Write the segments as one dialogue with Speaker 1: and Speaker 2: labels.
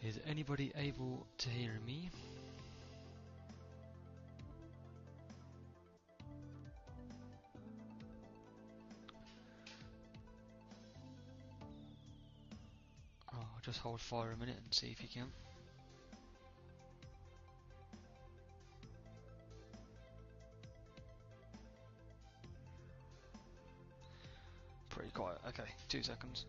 Speaker 1: Is anybody able to hear me? Oh, just hold fire a minute and see if you can. Pretty quiet. Okay, 2 seconds.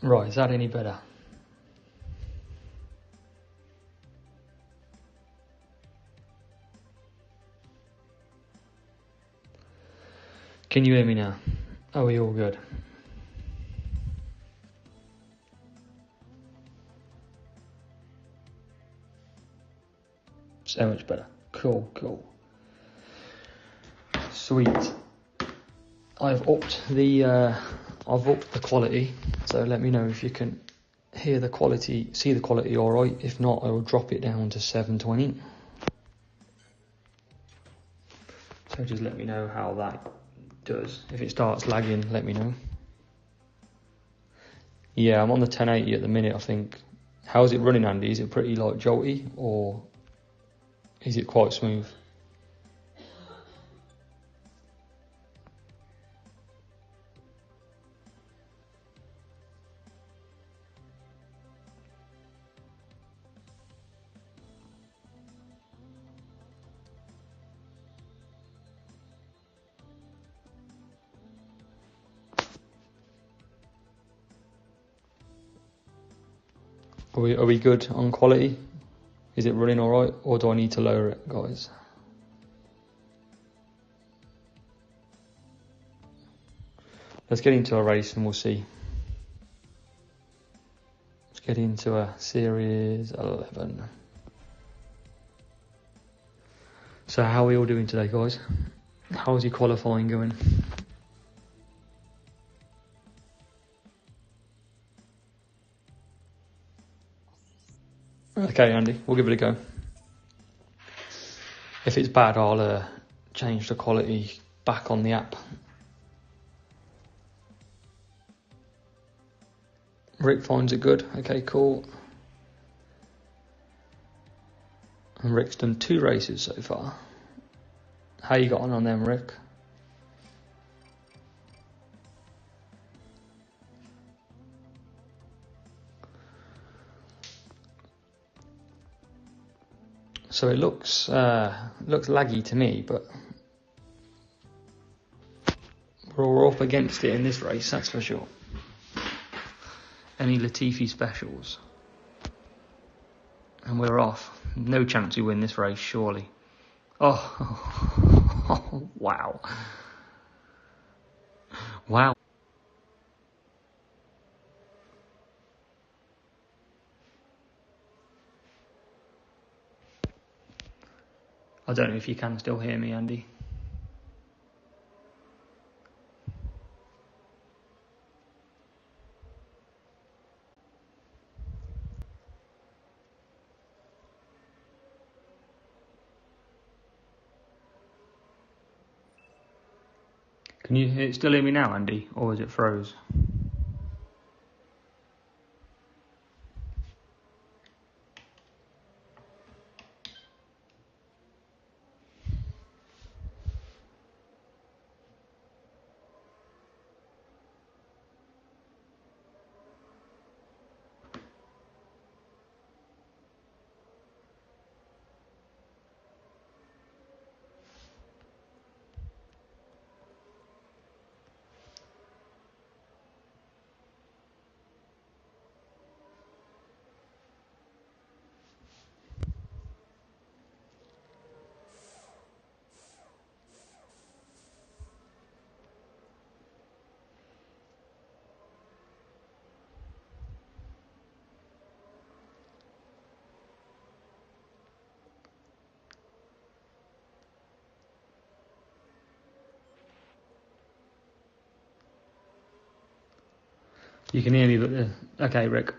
Speaker 1: Right, is that any better? Can you hear me now? Are we all good? So much better. Cool, cool. Sweet. I've upped the quality, so let me know if you can hear the quality, see the quality alright. If not, I will drop it down to 720. So just let me know how that does. If it starts lagging, let me know. Yeah, I'm on the 1080 at the minute, I think. How's it running, Andy? Is it pretty like jolty, or is it quite smooth? Are we good on quality? Is it running alright, or do I need to lower it, guys? Let's get into a race and we'll see. Let's get into a Series 11. So how are we all doing today, guys? How's your qualifying going? Okay, Andy, we'll give it a go. If it's bad, I'll change the quality back on the app. Rick finds it good. Okay, cool. And Rick's done 2 races so far. How you got on them, Rick? So it looks laggy to me, but we're all up against it in this race, that's for sure. Any Latifi specials? And we're off. No chance we win this race, surely. Oh, wow. Wow. I don't know if you can still hear me, Andy. Can you still hear me now, Andy? Or is it froze? You can hear me, but Okay, Rick.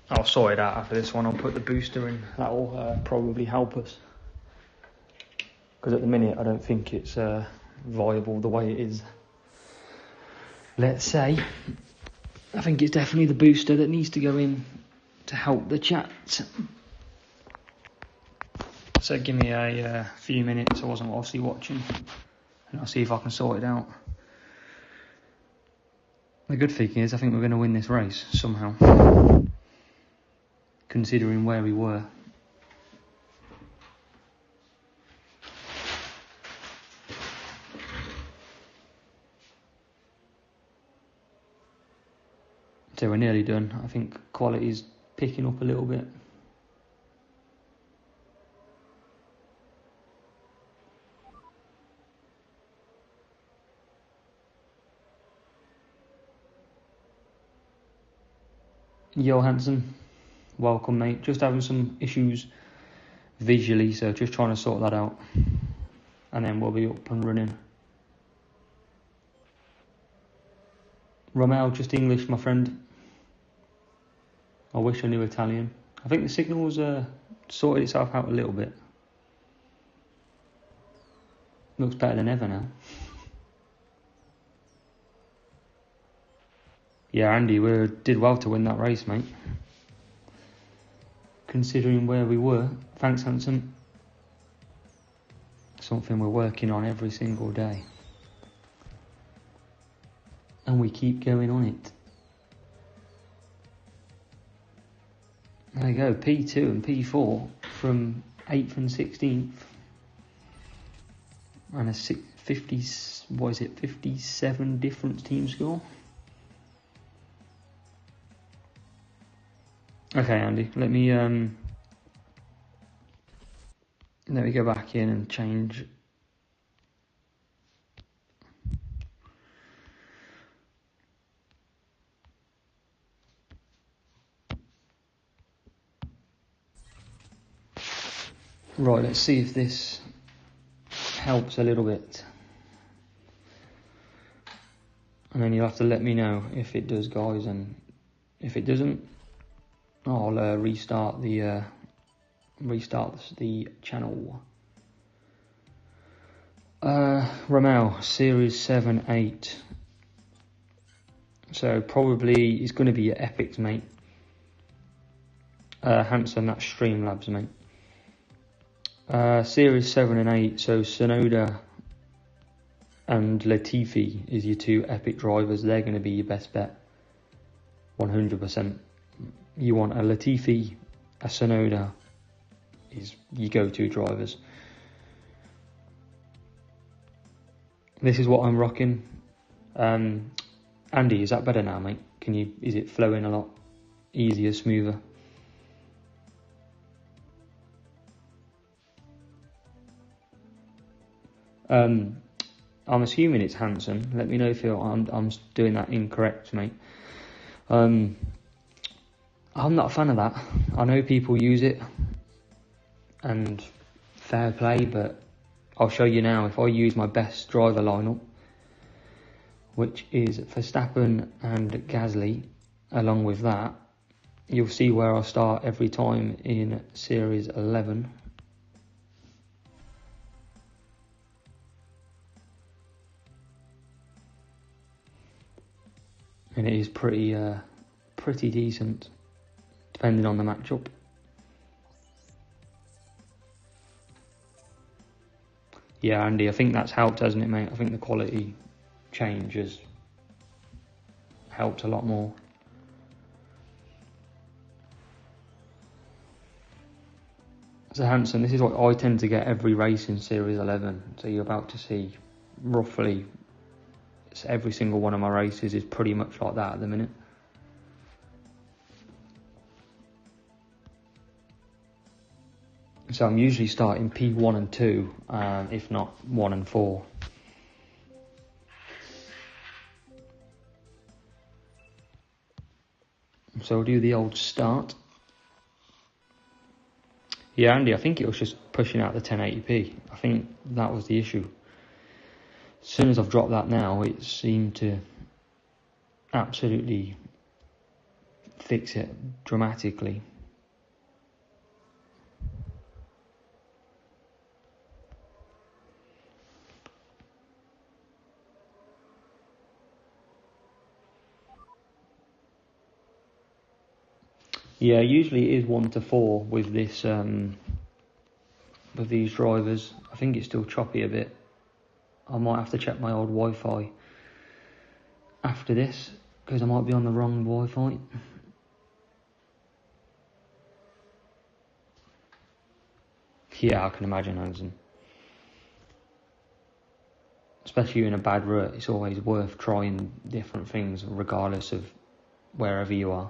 Speaker 1: I'll sort it out after this one. I'll put the booster in. That will probably help us. Because at the minute, I don't think it's viable the way it is. Let's say. I think it's definitely the booster that needs to go in to help the chat. So give me a few minutes. I wasn't obviously watching. And I'll see if I can sort it out. The good thing is, I think we're going to win this race somehow. Considering where we were. So we're nearly done. I think quality's picking up a little bit. Johansson, welcome mate. Just having some issues visually, so just trying to sort that out. And then we'll be up and running. Romel, just English, my friend. I wish I knew Italian. I think the signal's sorted itself out a little bit. Looks better than ever now. Yeah, Andy, we did well to win that race, mate. Considering where we were. Thanks, Hanson. Something we're working on every single day. And we keep going on it. There you go, P2 and P4 from 8th and 16th. And a 57 difference team score. Okay, Andy, let me go back in and change. Right, let's see if this helps a little bit. And then you'll have to let me know if it does, guys, and if it doesn't, I'll restart the channel. Romel, Series 7, 8. So probably it's going to be your Epics, mate. Hanson, that's Streamlabs, mate. Series 7 and 8, so Sonoda and Latifi is your two Epic drivers. They're going to be your best bet. 100%. You want a Latifi, a Sonoda is your go-to drivers. This is what I'm rocking. Andy, is that better now, mate? Is it flowing a lot easier, smoother? I'm assuming it's Hanson. Let me know if I'm doing that incorrect, mate. I'm not a fan of that. I know people use it, and fair play, but I'll show you now. If I use my best driver lineup, which is Verstappen and Gasly, along with that, you'll see where I start every time in Series 11. And it is pretty decent, depending on the matchup. Yeah, Andy, I think that's helped, hasn't it, mate? I think the quality change has helped a lot more. So Hanson, this is what I tend to get every race in Series 11. So you're about to see roughly every single one of my races is pretty much like that at the minute. So I'm usually starting P1 and 2, if not 1 and 4. So we'll do the old start. Yeah, Andy, I think it was just pushing out the 1080p. I think that was the issue. As soon as I've dropped that now, it seemed to absolutely fix it dramatically. Yeah, usually it is 1 to 4 with this with these drivers. I think it's still choppy a bit. I might have to check my old Wi-Fi after this, because I might be on the wrong Wi-Fi. Yeah, I can imagine, Hanson. Especially in a bad route, it's always worth trying different things, regardless of wherever you are.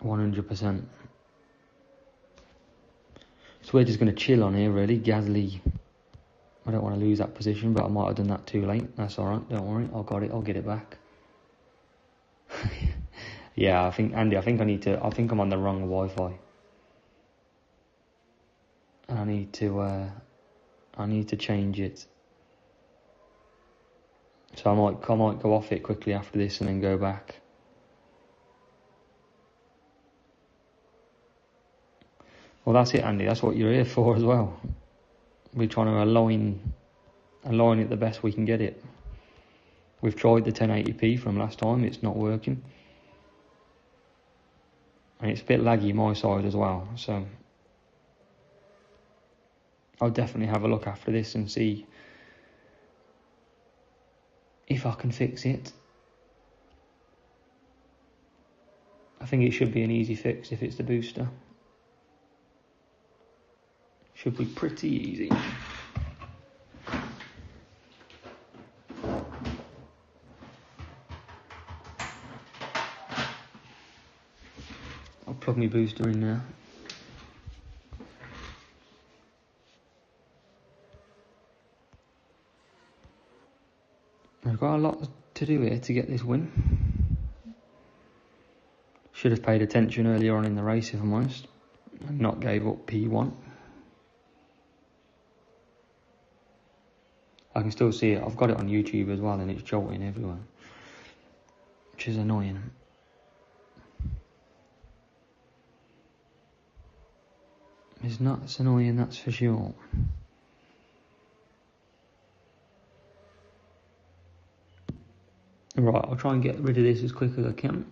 Speaker 1: 100%. So we're just going to chill on here, really. Gasly, I don't want to lose that position, but I might have done that too late. That's alright, don't worry, I'll got it, I'll get it back. Yeah, I think, Andy, I think I'm on the wrong Wi-Fi. And I need to change it. So I might go off it quickly after this and then go back. Well, that's it, Andy. That's what you're here for as well. We're trying to align it the best we can get it. We've tried the 1080p from last time. It's not working. And it's a bit laggy my side as well. So I'll definitely have a look after this and see if I can fix it. I think it should be an easy fix if it's the booster. Should be pretty easy. I'll plug my booster in now. I've got a lot to do here to get this win. Should have paid attention earlier on in the race, if I'm honest, and not gave up P1. I can still see it. I've got it on YouTube as well, and it's jolting everywhere, which is annoying. It's not as annoying, that's for sure. Right, I'll try and get rid of this as quick as I can.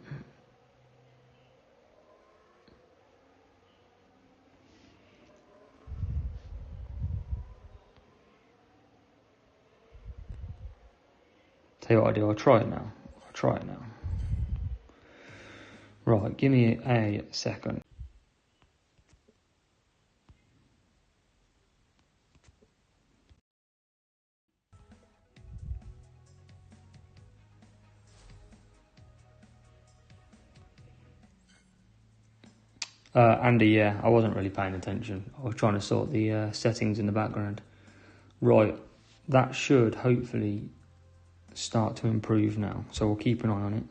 Speaker 1: Tell you what I do, I'll try it now. Right, give me a second. Andy, yeah, I wasn't really paying attention. I was trying to sort the settings in the background. Right, that should hopefully start to improve now, so we'll keep an eye on it.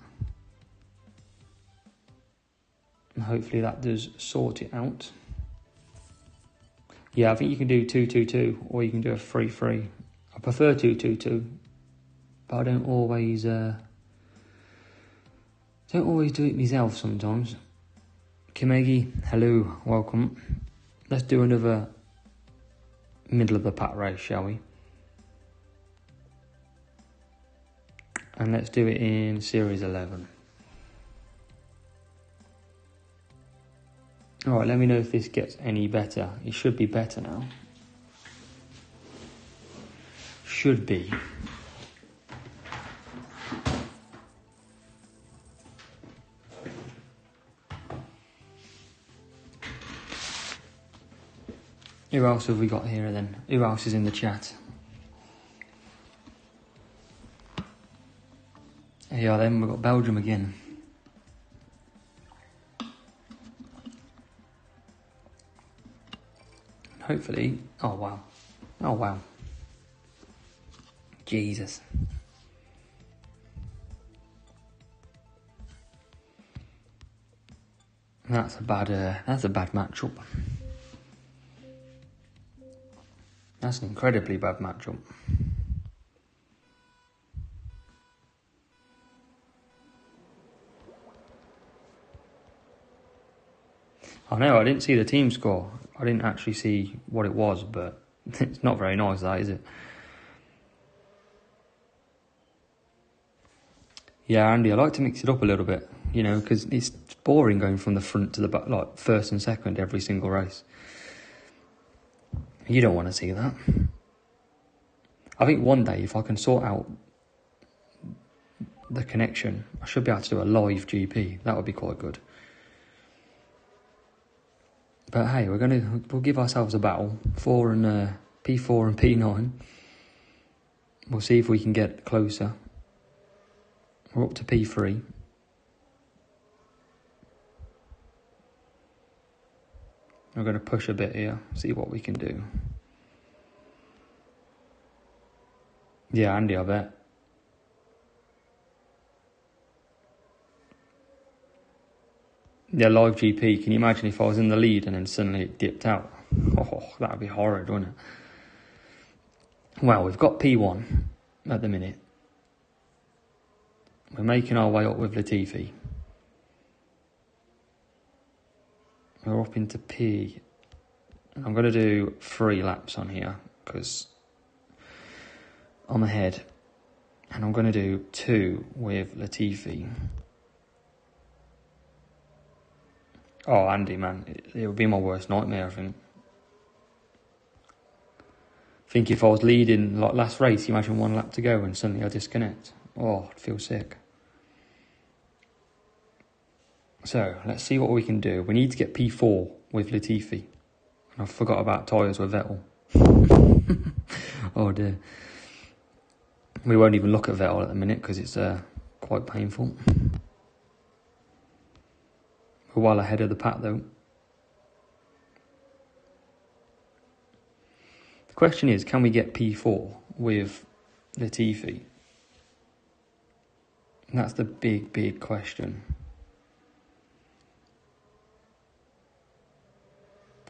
Speaker 1: And hopefully that does sort it out. Yeah, I think you can do 2-2-2, or you can do a 3-3. I prefer 2-2-2, but I don't always do it myself sometimes. Kimegi, hello, welcome. Let's do another middle of the pack race, shall we? And let's do it in Series 11. Alright, let me know if this gets any better. It should be better now. Should be. Who else have we got here then? Who else is in the chat? Here you are then, we've got Belgium again. Hopefully, oh wow. Jesus. That's a bad matchup. That's an incredibly bad matchup. I know, I didn't see the team score. I didn't actually see what it was, but it's not very nice, that, is it? Yeah, Andy, I like to mix it up a little bit, you know, because it's boring going from the front to the back, like first and second every single race. You don't want to see that. I think one day, if I can sort out the connection, I should be able to do a live GP. That would be quite good. But hey, we'll give ourselves a battle. P4 and P9. We'll see if we can get closer. We're up to P3. We're going to push a bit here, see what we can do. Yeah, Andy, I bet. Yeah, live GP. Can you imagine if I was in the lead and then suddenly it dipped out? Oh, that would be horrid, wouldn't it? Well, we've got P1 at the minute. We're making our way up with Latifi. We're up into P. And I'm going to do 3 laps on here because I'm ahead. And I'm going to do 2 with Latifi. Oh, Andy, man, it would be my worst nightmare, I think. I think if I was leading like last race, imagine 1 lap to go and suddenly I disconnect. Oh, I'd feel sick. So, let's see what we can do. We need to get P4 with Latifi. And I forgot about tyres with Vettel. Oh dear. We won't even look at Vettel at the minute because it's quite painful. We're well ahead of the pack though. The question is, can we get P4 with Latifi? And that's the big, big question.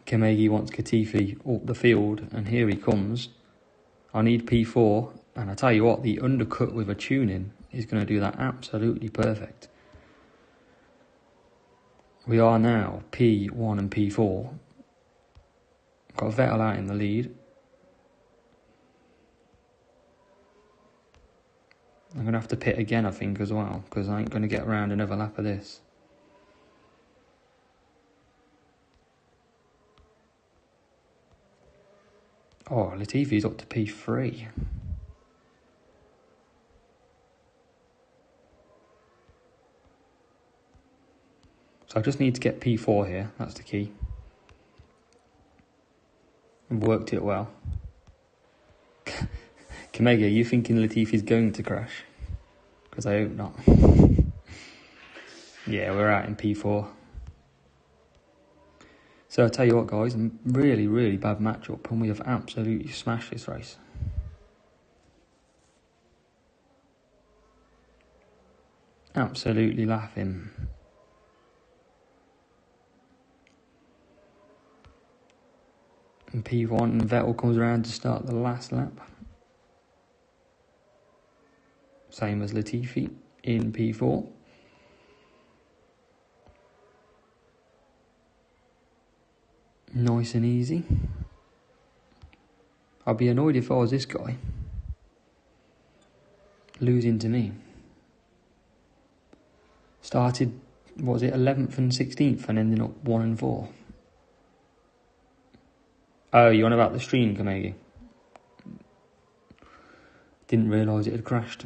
Speaker 1: Kemegi wants Latifi up the field, and here he comes. I need P4, and I tell you what, the undercut with a tuning is going to do that absolutely perfect. We are now P1 and P4. Got Vettel out in the lead. I'm going to have to pit again, I think, as well, because I ain't going to get around another lap of this. Oh, Latifi's up to P3. So I just need to get P4 here, that's the key. And worked it well. Kamega, are you thinking Latifi's going to crash? Because I hope not. Yeah, we're out in P4. So I tell you what, guys, really, really bad matchup, and we have absolutely smashed this race. Absolutely laughing. And P1 and Vettel comes around to start the last lap. Same as Latifi in P4. Nice and easy. I'd be annoyed if I was this guy. Losing to me. Started, what was it, 11th and 16th and ending up 1 and 4. Oh, you on about the stream, Kamegi? Didn't realise it had crashed.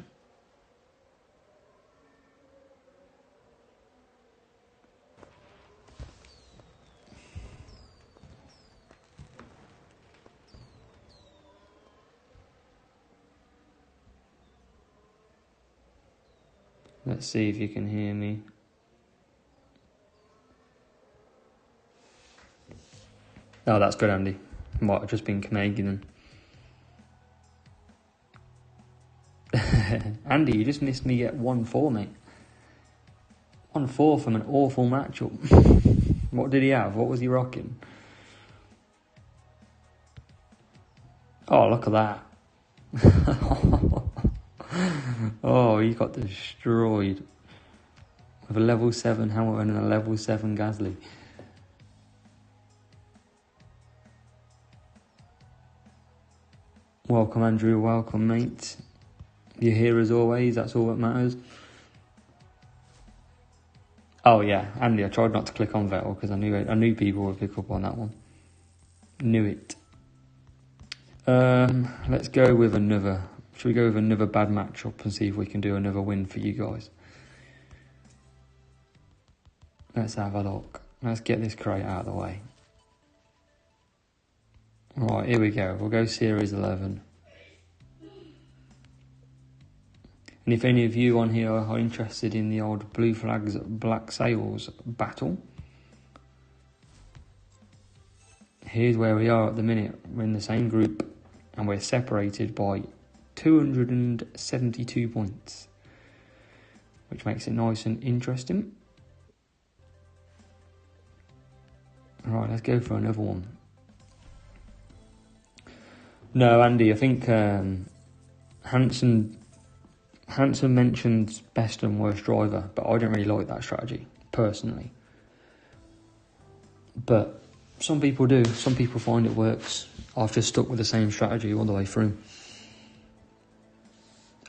Speaker 1: Let's see if you can hear me. Oh, that's good, Andy. Might have just been Kamegi then. Andy, you just missed me get 1-4, mate. 1-4 from an awful matchup. What did he have? What was he rocking? Oh, look at that. Oh, he got destroyed. With a level 7 Hamilton and a level 7 Gasly. Welcome, Andrew. Welcome, mate. You're here as always. That's all that matters. Oh yeah, Andy. I tried not to click on Vettel because I knew people would pick up on that one. Knew it. Let's go with another. Should we go with another bad matchup and see if we can do another win for you guys? Let's have a look. Let's get this crate out of the way. Right, here we go. We'll go Series 11. And if any of you on here are interested in the old Blue Flags Black Sails battle, here's where we are at the minute. We're in the same group and we're separated by 272 points, which makes it nice and interesting. Right, let's go for another one. No, Andy, I think Hanson mentioned best and worst driver, but I don't really like that strategy, personally. But some people do. Some people find it works. I've just stuck with the same strategy all the way through.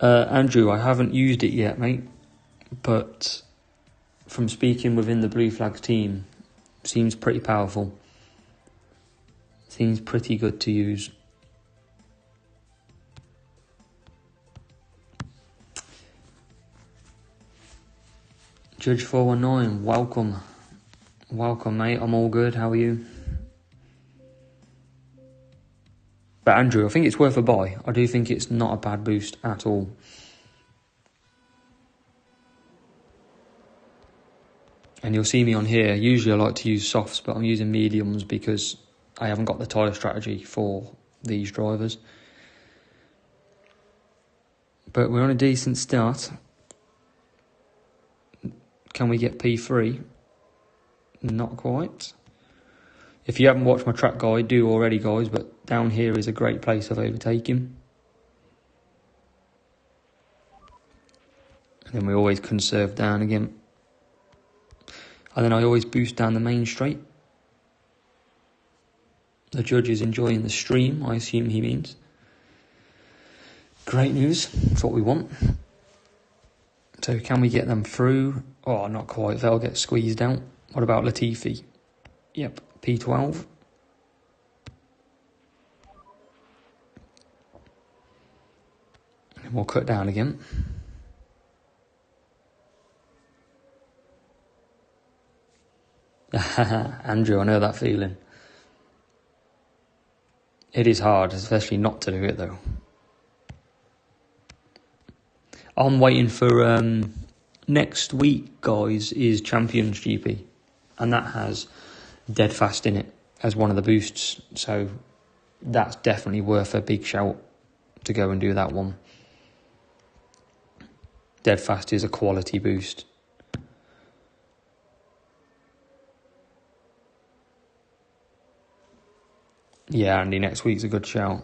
Speaker 1: Andrew, I haven't used it yet, mate, but from speaking within the Blue Flags team, seems pretty powerful. Seems pretty good to use. Judge 419, welcome. Welcome, mate. I'm all good. How are you? But Andrew, I think it's worth a buy. I do think it's not a bad boost at all. And you'll see me on here. Usually I like to use softs, but I'm using mediums because I haven't got the tyre strategy for these drivers. But we're on a decent start. Can we get P3? Not quite. If you haven't watched my track guide, do already, guys, but down here is a great place of overtaking. And then we always conserve down again. And then I always boost down the main straight. The judge is enjoying the stream, I assume he means. Great news, that's what we want. So can we get them through? Oh, not quite, they'll get squeezed out. What about Latifi? Yep, P12. And we'll cut down again. Andrew, I know that feeling. It is hard, especially not to do it though. I'm waiting for next week, guys, is Champions GP, and that has Dead Fast in it as one of the boosts, so that's definitely worth a big shout to go and do that one. Dead Fast is a quality boost. Yeah, Andy, next week's a good shout.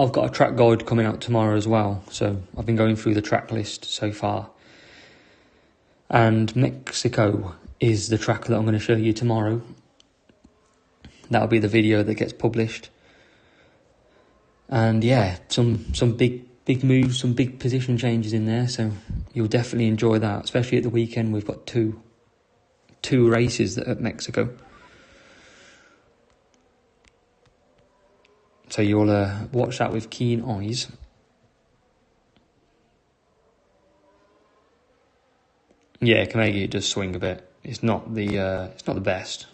Speaker 1: I've got a track guide coming out tomorrow as well, so I've been going through the track list so far. And Mexico is the track that I'm going to show you tomorrow. That'll be the video that gets published. And yeah, some big moves, some big position changes in there, so you'll definitely enjoy that, especially at the weekend. We've got two races at Mexico. So you'll watch that with keen eyes. Yeah, Kamegi does swing a bit. It's not the best.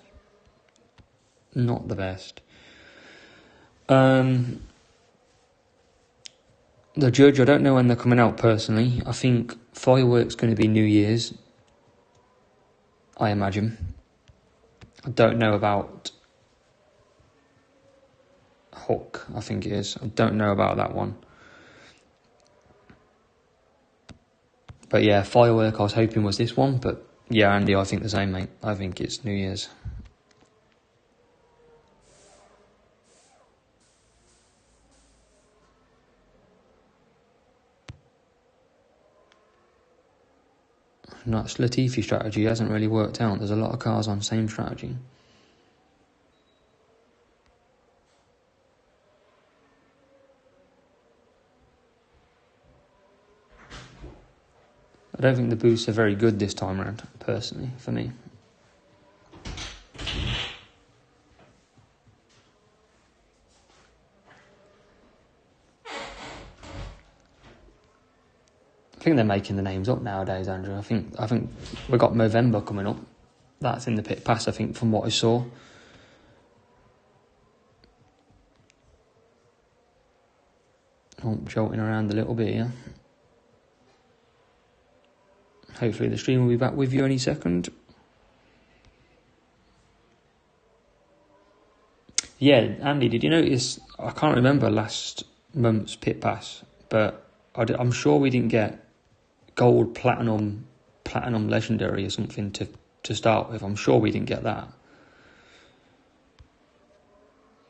Speaker 1: Not the best. The judge, I don't know when they're coming out personally. I think Fireworks going to be New Year's, I imagine. I don't know about Hook, I think it is. I don't know about that one. But yeah, Firework I was hoping was this one, but yeah, Andy, I think the same, mate. I think it's New Year's. And that's Latifi strategy hasn't really worked out. There's a lot of cars on same strategy. don't think the boosts are very good this time around, personally, for me. I think they're making the names up nowadays, Andrew. I think we've got Movember coming up. That's in the pit pass, I think, from what I saw. Oh, jolting around a little bit here. Hopefully the stream will be back with you any second. Yeah, Andy, did you notice? I can't remember last month's pit pass, but I'm sure we didn't get gold, platinum, legendary or something to start with. I'm sure we didn't get that.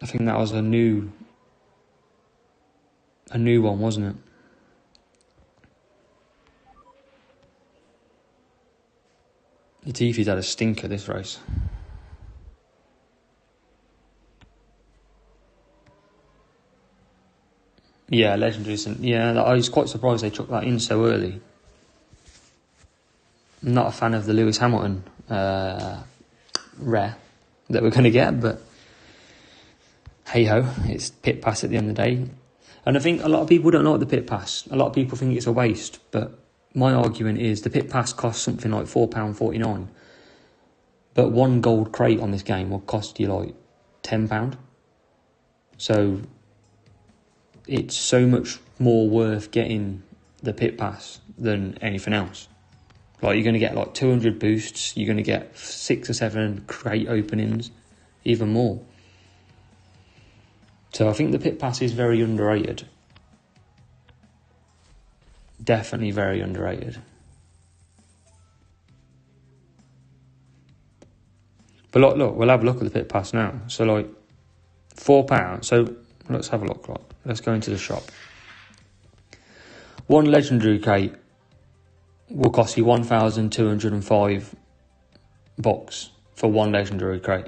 Speaker 1: I think that was a new one, wasn't it? Latifi's had a stinker this race. Yeah, legendaries. Yeah, I was quite surprised they took that in so early. I'm not a fan of the Lewis Hamilton rare that we're going to get, but hey ho, it's pit pass at the end of the day. And I think a lot of people don't like the pit pass. A lot of people think it's a waste, but my argument is the pit pass costs something like £4.49, but one gold crate on this game will cost you like £10. So it's so much more worth getting the pit pass than anything else. Like, you're going to get like 200 boosts, you're going to get 6 or 7 crate openings, even more. So I think the pit pass is very underrated. Definitely very underrated. But look, we'll have a look at the pit pass now. So like £4. So let's have a look. Like, let's go into the shop. One legendary crate will cost you 1,205 bucks for one legendary crate.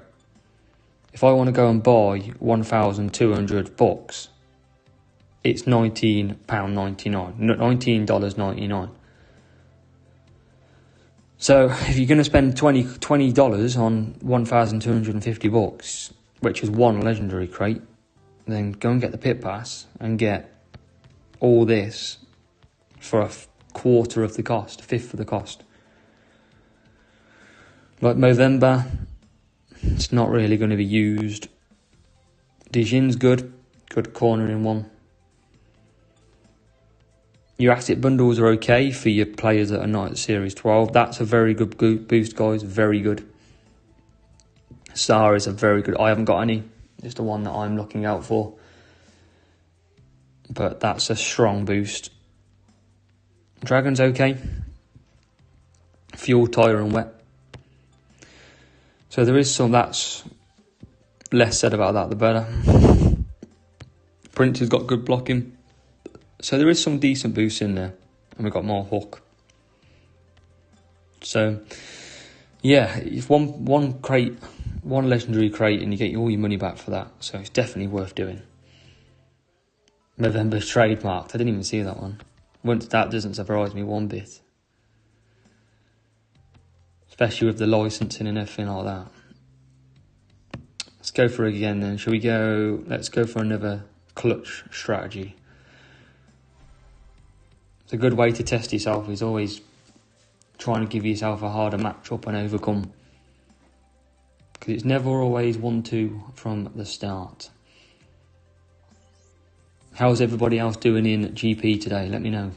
Speaker 1: If I want to go and buy 1,200 bucks, it's $19.99, $19.99. So if you're going to spend $20 on 1,250 bucks, which is one legendary crate, then go and get the pit pass and get all this for a quarter of the cost, a fifth of the cost. Like Movember, it's not really going to be used. Dijin's good cornering one. Your asset bundles are okay for your players that are not at Series 12. That's a very good boost, guys. Very good. Star is a very good. I haven't got any. It's the one that I'm looking out for. But that's a strong boost. Dragon's okay. Fuel, tyre and wet. So there is some, that's less said about that, the better. Prince has got good blocking. So there is some decent boosts in there. And we've got more hook. So, yeah, if one crate, one legendary crate, and you get all your money back for that. So it's definitely worth doing. November's trademarked. I didn't even see that one. That doesn't surprise me one bit. Especially with the licensing and everything like that. Let's go for it again then. Shall we go? Let's go for another clutch strategy. It's a good way to test yourself, is always trying to give yourself a harder matchup and overcome. Because it's never always 1-2 from the start. How's everybody else doing in GP today? Let me know.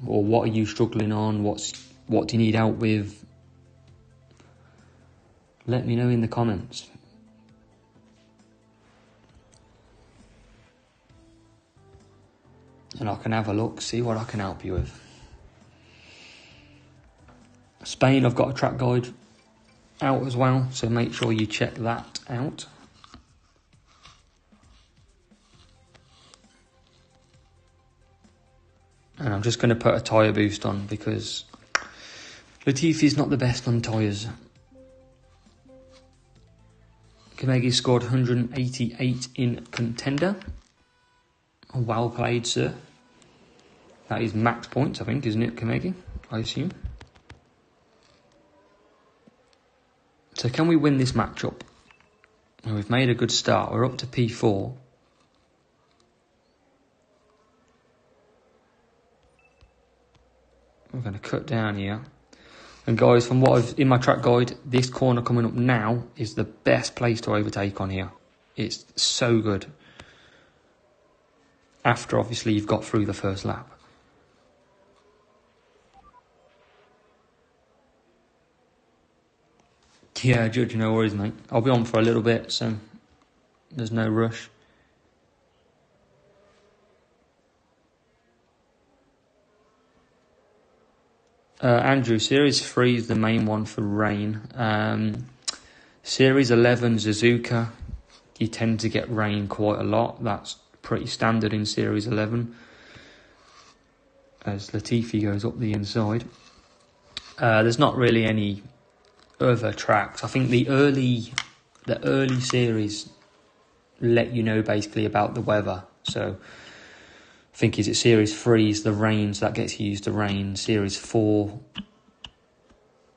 Speaker 1: Or what are you struggling on? What do you need help with? Let me know in the comments. And I can have a look, see what I can help you with. Spain, I've got a track guide out as well, so make sure you check that out. And I'm just going to put a tyre boost on because Latifi's not the best on tyres. Kamegi scored 188 in contender. Well played, sir. That is max points, I think, isn't it, Kamegi? I assume. So can we win this matchup? Well, we've made a good start. We're up to P4. We're going to cut down here. And guys, from what I've in my track guide, this corner coming up now is the best place to overtake on here. It's so good. After, obviously, you've got through the first lap. Yeah, Judge, no worries, mate. I'll be on for a little bit, so there's no rush. Andrew, Series 3 is the main one for rain. Series 11, Suzuka, you tend to get rain quite a lot. That's pretty standard in Series 11. As Latifi goes up the inside. There's not really any other tracks. I think the early series let you know basically about the weather. So I think is it Series 3 is the rain, so that gets you used to rain. Series 4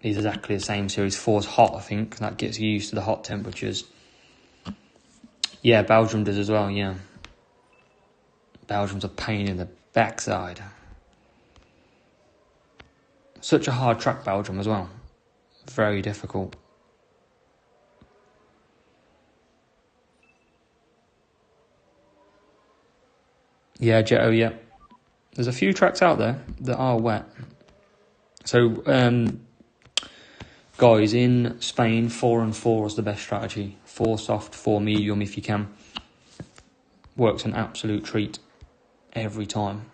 Speaker 1: is exactly the same. Series 4 is hot, I think. That gets you used to the hot temperatures. Yeah, Belgium does as well, yeah. Belgium's a pain in the backside. Such a hard track, Belgium, as well. Very difficult. Yeah, Jetto, yeah. There's a few tracks out there that are wet. So, guys, in Spain, 4 and 4 is the best strategy. 4 soft, 4 medium if you can. Works an absolute treat every time.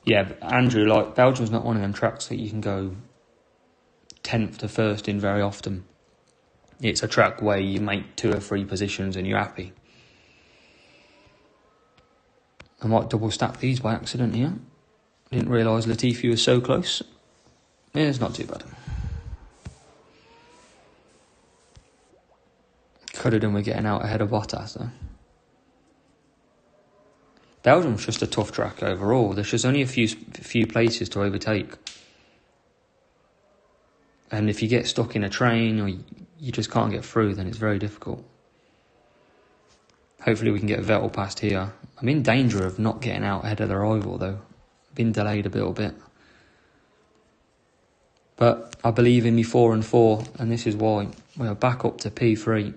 Speaker 1: Yeah, but Andrew, like, Belgium's not one of them tracks that you can go 10th to 1st in very often. It's a track where you make 2 or 3 positions and you're happy. I might double stack these by accident here. Didn't realise Latifi was so close. Yeah, it's not too bad. Could have done with getting out ahead of Bottas though. Belgium's just a tough track overall. There's just only a few places to overtake. And if you get stuck in a train or you just can't get through, then it's very difficult. Hopefully we can get Vettel past here. I'm in danger of not getting out ahead of the rival though. Been delayed a little bit. But I believe in me 4 and 4, and this is why. We are back up to P3.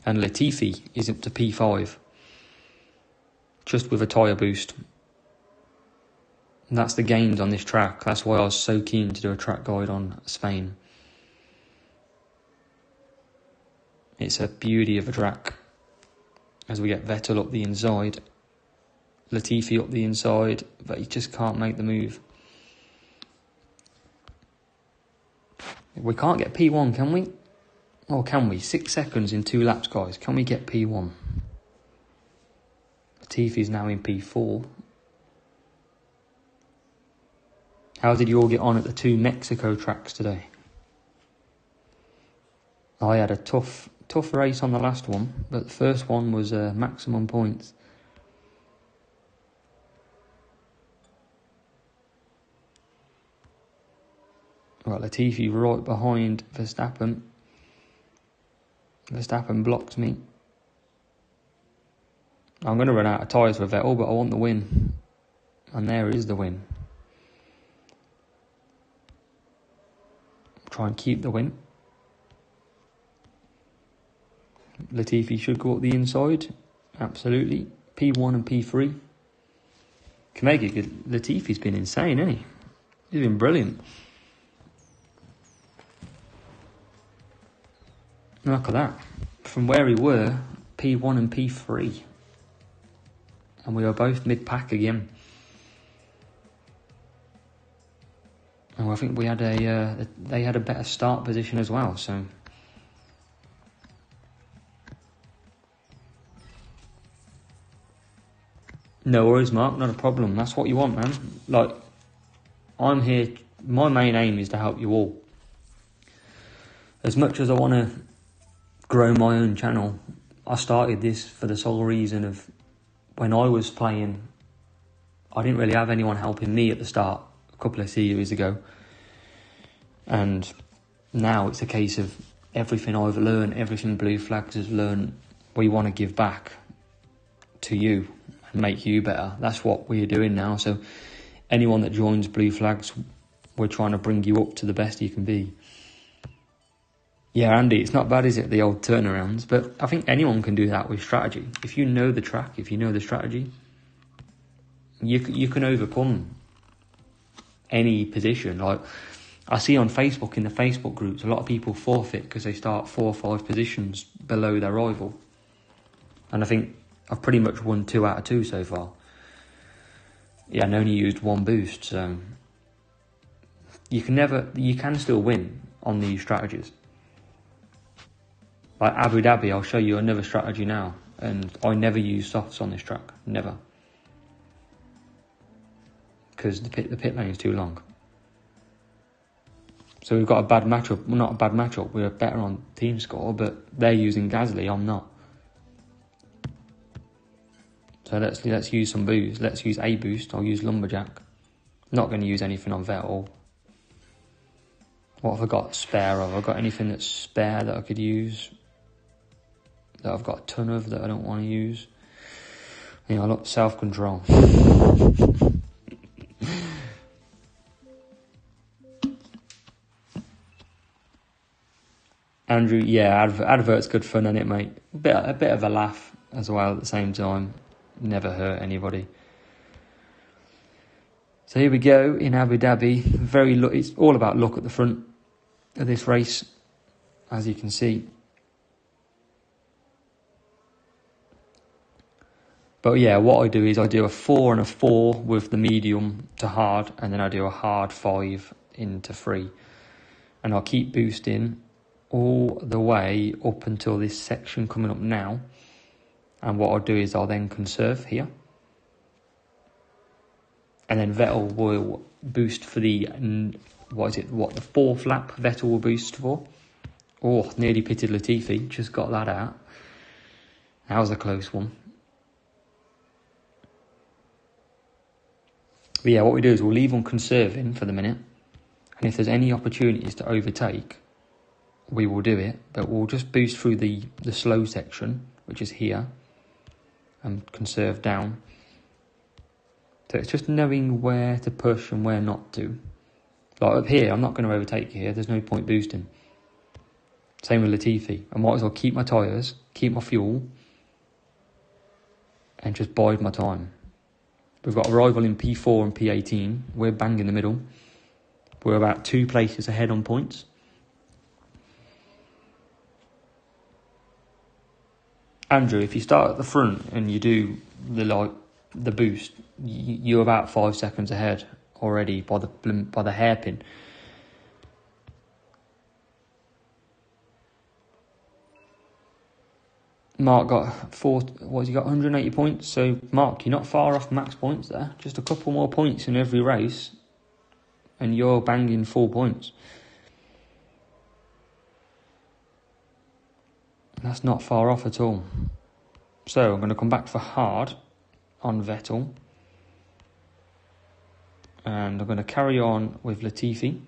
Speaker 1: And Latifi is up to P5. Just with a tyre boost. And that's the gains on this track. That's why I was so keen to do a track guide on Spain. It's a beauty of a track. As we get Vettel up the inside. Latifi up the inside. But he just can't make the move. We can't get P1, can we? Or can we? 6 seconds in 2 laps, guys. Can we get P1? Latifi's now in P4. How did you all get on at the 2 Mexico tracks today? I had a tough race on the last one, but the first one was maximum points. Right, Latifi right behind Verstappen. Verstappen blocks me. I'm going to run out of tyres for Vettel, but I want the win. And there is the win. Try and keep the win. Latifi should go up the inside. Absolutely. P1 and P3. Can make it good. Latifi's been insane, hasn't he? He's been brilliant. Look at that. From where we were, P1 and P3. And we are both mid-pack again. And I think we had they had a better start position as well, so. No worries, Mark, not a problem. That's what you want, man. Like, I'm here, my main aim is to help you all. As much as I want to grow my own channel, I started this for the sole reason of when I was playing I didn't really have anyone helping me at the start a couple of series ago. And now it's a case of everything I've learned, everything Blue Flags has learned, we want to give back to you and make you better. That's what we're doing now. So anyone that joins Blue Flags, we're trying to bring you up to the best you can be. Yeah, Andy, it's not bad, is it, the old turnarounds? But I think anyone can do that with strategy. If you know the track, if you know the strategy, you can overcome any position. Like I see on Facebook, in the Facebook groups, a lot of people forfeit because they start 4 or 5 positions below their rival. And I think I've pretty much won 2 out of 2 so far. Yeah, and only used 1 boost, so you can still win on these strategies. Like Abu Dhabi, I'll show you another strategy now, and I never use softs on this track, never, because the pit lane is too long. So we've got a bad matchup. Well, not a bad matchup. We're better on team score, but they're using Gasly. I'm not. So let's use some boost. Let's use a boost. I'll use Lumberjack. Not going to use anything on Vettel. What have I got spare of? I've got anything that's spare that I could use, that I've got a ton of that I don't want to use. You know, look, self-control. Andrew, yeah, advert's good fun, isn't it, mate? A bit of a laugh as well at the same time. Never hurt anybody. So here we go in Abu Dhabi. It's all about luck at the front of this race, as you can see. But yeah, what I do is I do a 4 and a 4 with the medium to hard, and then I do a hard 5 into 3. And I'll keep boosting all the way up until this section coming up now. And what I'll do is I'll then conserve here. And then Vettel will boost for the 4th lap Vettel will boost for. Oh, nearly pitted Latifi, just got that out. That was a close one. But yeah, what we do is we'll leave on conserving for the minute. And if there's any opportunities to overtake, we will do it. But we'll just boost through the slow section, which is here, and conserve down. So it's just knowing where to push and where not to. Like up here, I'm not going to overtake here. There's no point boosting. Same with Latifi. I might as well keep my tyres, keep my fuel, and just bide my time. We've got a rival in P4 and P18. We're bang in the middle. We're about 2 places ahead on points. Andrew, if you start at the front and you do the boost, you're about 5 seconds ahead already by the hairpin. Mark got 180 points. So Mark, you're not far off max points there. Just a couple more points in every race, and you're banging 4 points. That's not far off at all. So I'm going to come back for hard on Vettel. And I'm going to carry on with Latifi.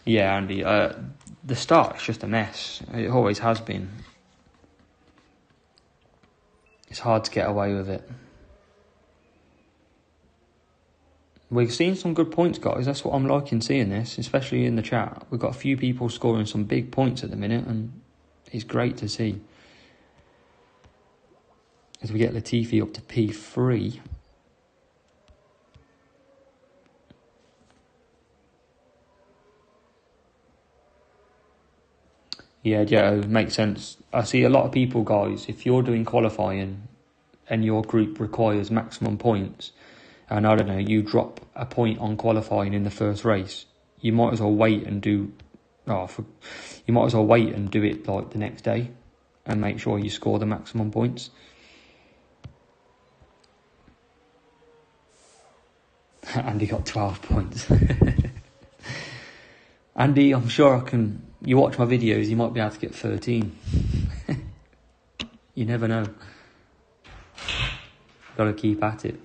Speaker 1: Yeah, Andy, the start is just a mess. It always has been. It's hard to get away with it. We've seen some good points, guys. That's what I'm liking seeing this, especially in the chat. We've got a few people scoring some big points at the minute, and it's great to see. As we get Latifi up to P3. Yeah, Joe, makes sense. I see a lot of people, guys, if you're doing qualifying and your group requires maximum points, and I don't know, you drop a point on qualifying in the first race, you might as well wait and do it like the next day and make sure you score the maximum points. Andy got 12 points. Andy, I'm sure you watch my videos, you might be able to get 13. You never know. Got to keep at it.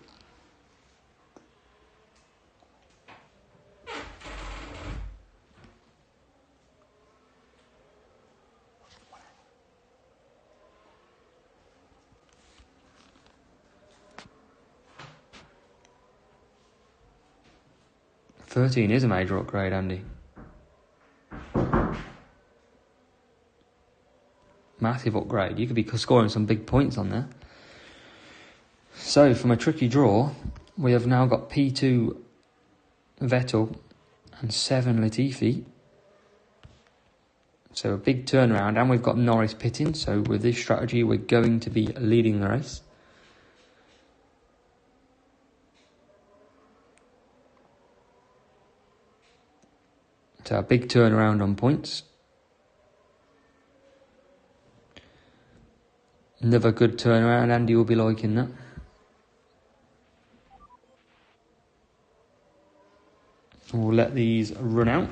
Speaker 1: $13 is a major upgrade, Andy. Massive upgrade. You could be scoring some big points on there. So, from a tricky draw, we have now got P2 Vettel and 7 Latifi. So, a big turnaround, and we've got Norris pitting. So, with this strategy, we're going to be leading the race. So, a big turnaround on points. Another good turnaround. Andy will be liking that. We'll let these run out.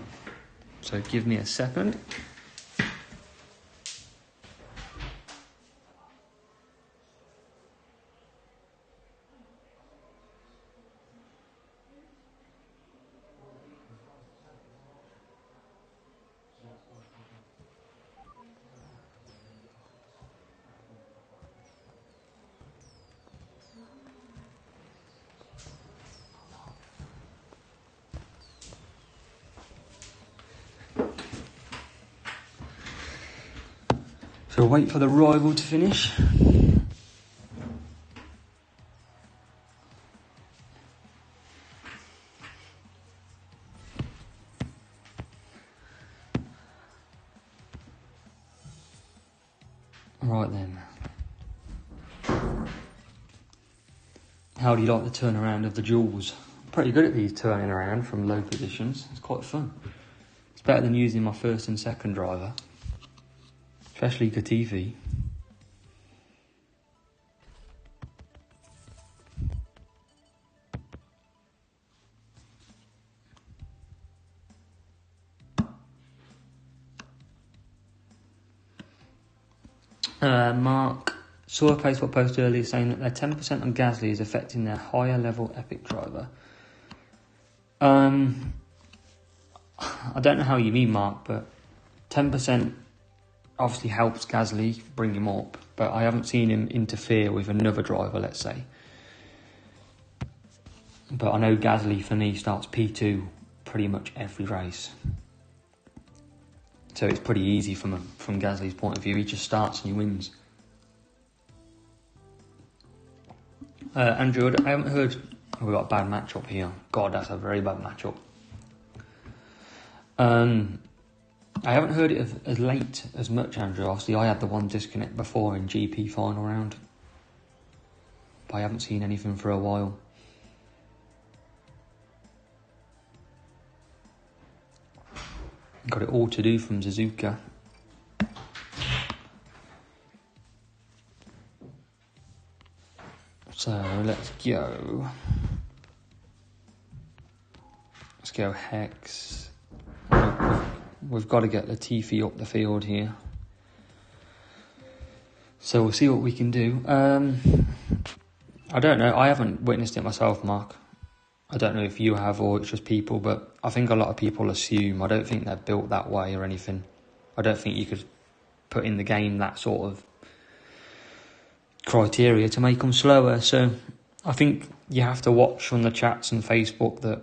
Speaker 1: So give me a second. So we'll wait for the rival to finish. Right then. How do you like the turnaround of the duels? I'm pretty good at these turning around from low positions. It's quite fun. It's better than using my first and second driver. Especially Latifi. Mark saw a Facebook post earlier saying that their 10% on Gasly is affecting their higher level Epic driver. I don't know how you mean, Mark, but 10% obviously helps Gasly bring him up, but I haven't seen him interfere with another driver, let's say. But I know Gasly, for me, starts P2 pretty much every race. So it's pretty easy from Gasly's point of view. He just starts and he wins. Andrew, I haven't heard... we've got a bad matchup here. God, that's a very bad matchup. I haven't heard it as late as much, Andrew. Obviously, I had the one disconnect before in GP final round. But I haven't seen anything for a while. Got it all to do from Suzuka. So, let's go. Let's go Hex. We've got to get Latifi up the field here. So we'll see what we can do. I don't know. I haven't witnessed it myself, Mark. I don't know if you have or it's just people, but I think a lot of people assume. I don't think they're built that way or anything. I don't think you could put in the game that sort of criteria to make them slower. So I think you have to watch on the chats and Facebook that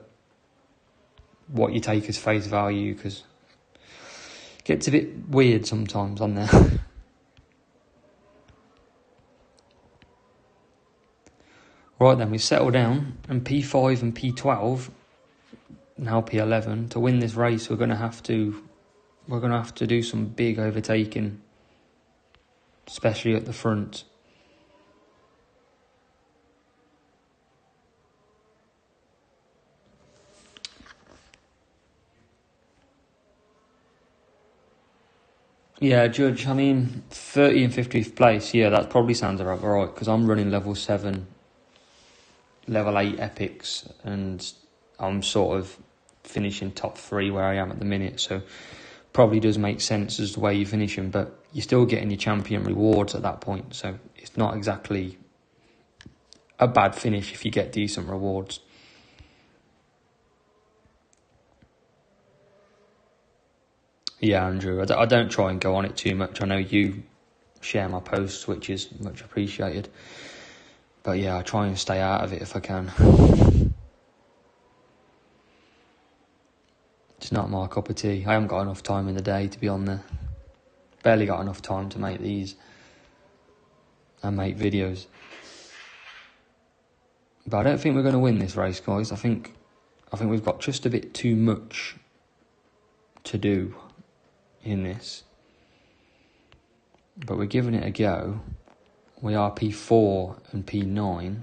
Speaker 1: what you take as face value, because it gets a bit weird sometimes on there. Right then, we settle down, and P5 and P12, now P11, to win this race we're gonna have to do some big overtaking, especially at the front. Yeah, Judge, I mean, 30 and 50th place, yeah, that probably sounds about right, because I'm running level 7, level 8 epics, and I'm sort of finishing top 3 where I am at the minute, so probably does make sense as the way you're finishing, but you're still getting your champion rewards at that point, so it's not exactly a bad finish if you get decent rewards. Yeah, Andrew, I don't try and go on it too much. I know you share my posts, which is much appreciated. But yeah, I try and stay out of it if I can. It's not my cup of tea. I haven't got enough time in the day to be on there. Barely got enough time to make these and make videos. But I don't think we're going to win this race, guys. I think we've got just a bit too much to do in this. But we're giving it a go. We are P4 and P9.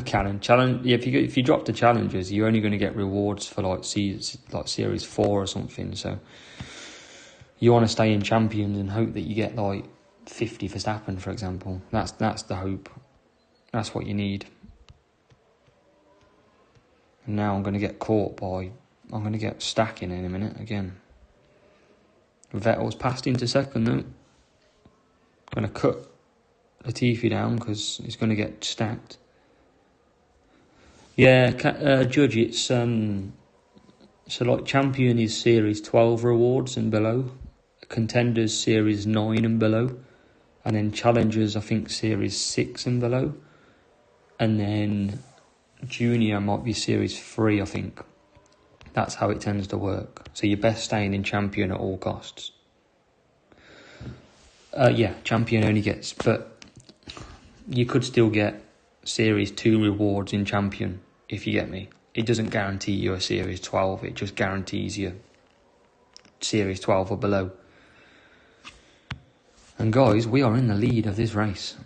Speaker 1: Challenge. Yeah, if you drop the challenges, you're only going to get rewards for like series 4 or something. So you want to stay in champions and hope that you get like 50 Verstappen, for example. That's the hope. That's what you need. And now I'm going to get caught by. I'm going to get stacking in a minute again. Vettel's passed into second though. I'm going to cut Latifi down because he's going to get stacked. Yeah, Judge, it's so like champion is series 12 rewards and below, contenders series 9 and below, and then challengers I think series 6 and below, and then junior might be series 3 I think. That's how it tends to work. So you're best staying in champion at all costs. Yeah, champion only gets, but you could still get series 2 rewards in champion. If you get me, it doesn't guarantee you a series 12, it just guarantees you series 12 or below. And guys, we are in the lead of this race.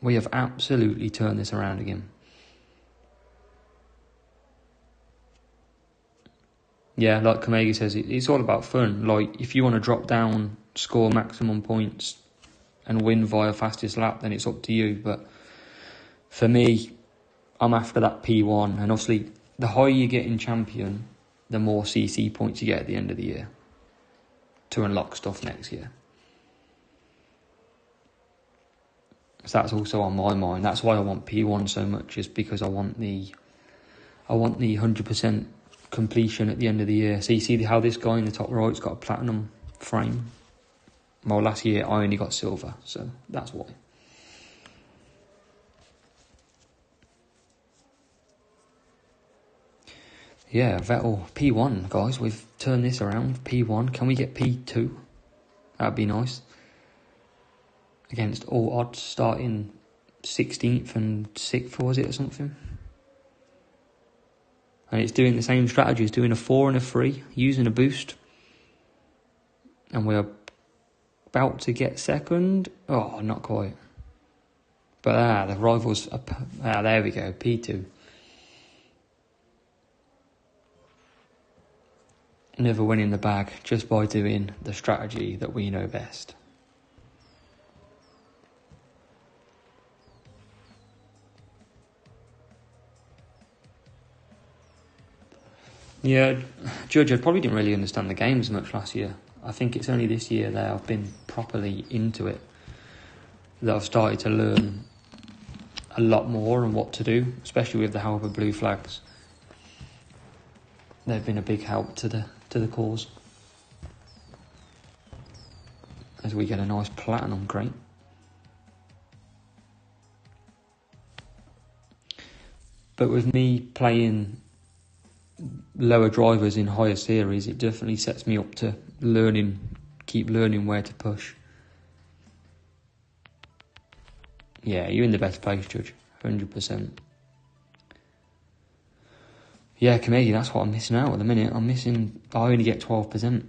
Speaker 1: We have absolutely turned this around again. Yeah, like Kamegi says, it's all about fun. Like, if you want to drop down, score maximum points and win via fastest lap, then it's up to you. But for me, I'm after that P1, and obviously the higher you get in champion, the more CC points you get at the end of the year to unlock stuff next year. So that's also on my mind. That's why I want P1 so much, is because I want the 100% completion at the end of the year. So you see how this guy in the top right's got a platinum frame. Well, last year I only got silver, so that's why. Yeah, Vettel, P1, guys. We've turned this around. P1. Can we get P2? That'd be nice. Against all odds, starting 16th and 6th, was it, or something? And it's doing the same strategy. It's doing a 4 and a 3, using a boost. And we're about to get second. Oh, not quite. But the rivals, there we go, P2. Never winning the bag just by doing the strategy that we know best. Yeah, Judge, I probably didn't really understand the game as much last year. I think it's only this year that I've been properly into it, that I've started to learn a lot more on what to do, especially with the help of blue flags. They've been a big help to the cause, as we get a nice platinum crate. But with me playing lower drivers in higher series, it definitely sets me up to keep learning where to push. Yeah, you're in the best place, Judge, 100%. Yeah, Kamegi, that's what I'm missing out at the minute. I only get 12%.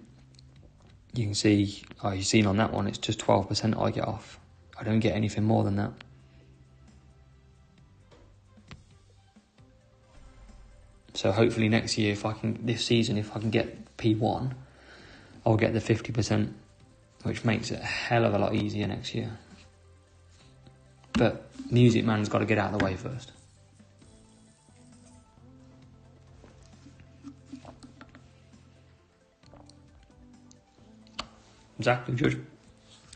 Speaker 1: You can see, you've seen on that one, it's just 12% I get off. I don't get anything more than that. So hopefully next year, this season, if I can get P1, I'll get the 50%, which makes it a hell of a lot easier next year. But Music Man's got to get out of the way first. Exactly, Judge.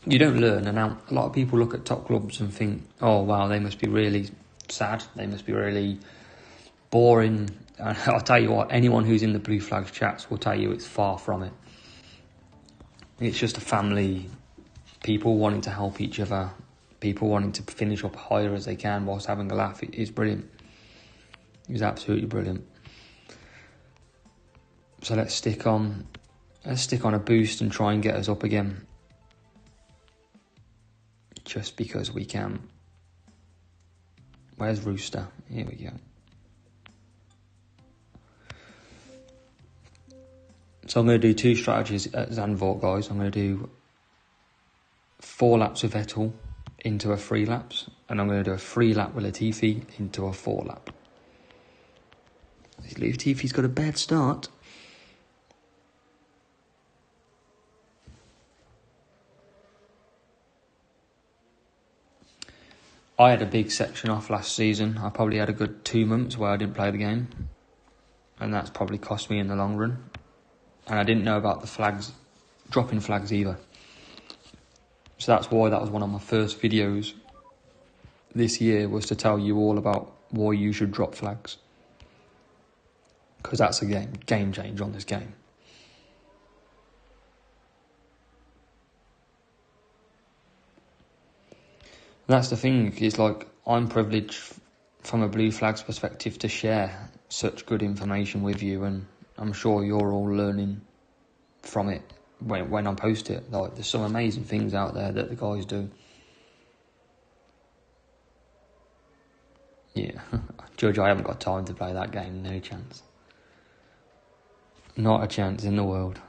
Speaker 1: you don't learn. And now a lot of people look at top clubs and think, oh wow, they must be really sad, they must be really boring. And I'll tell you what, anyone who's in the Blue Flags chats will tell you it's far from it. It's just a family, people wanting to help each other, people wanting to finish up higher as they can whilst having a laugh. It's brilliant. It's absolutely brilliant. So let's stick on a boost and try and get us up again. Just because we can. Where's Rooster? Here we go. So I'm going to do 2 strategies at Zandvoort, guys. I'm going to do 4 laps with Vettel into a 3 laps. And I'm going to do a 3 lap with Latifi into a 4 lap. Latifi's got a bad start. I had a big section off last season. I probably had a good 2 months where I didn't play the game. And that's probably cost me in the long run. And I didn't know about the flags, dropping flags either. So that's why that was one of my first videos this year, was to tell you all about why you should drop flags. Because that's a game changer on this game. And that's the thing, it's like I'm privileged from a Blue Flags perspective to share such good information with you, and I'm sure you're all learning from it when I post it. Like, there's some amazing things out there that the guys do. Yeah, Judge, I haven't got time to play that game, no chance. Not a chance in the world.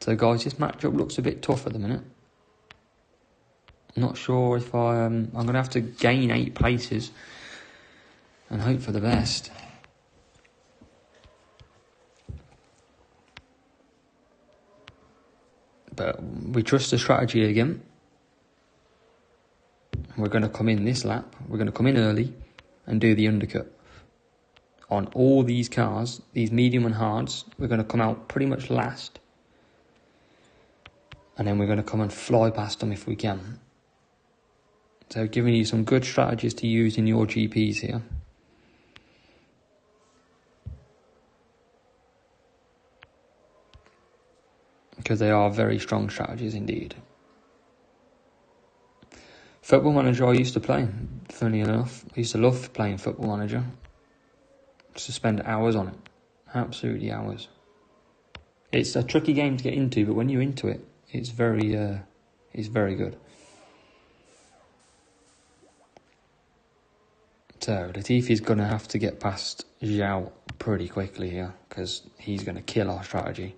Speaker 1: So guys, this matchup looks a bit tough at the minute. Not sure if I'm going to have to gain 8 places and hope for the best. But we trust the strategy again. We're going to come in this lap. We're going to come in early and do the undercut. On all these cars, these medium and hards, we're going to come out pretty much last. And then we're going to come and fly past them if we can. So giving you some good strategies to use in your GPs here. Because they are very strong strategies indeed. Football Manager I used to play, funny enough. I used to love playing Football Manager. Just to spend hours on it. Absolutely hours. It's a tricky game to get into, but when you're into it, it's very good. So Latifi's going to have to get past Zhao pretty quickly here, because he's going to kill our strategy.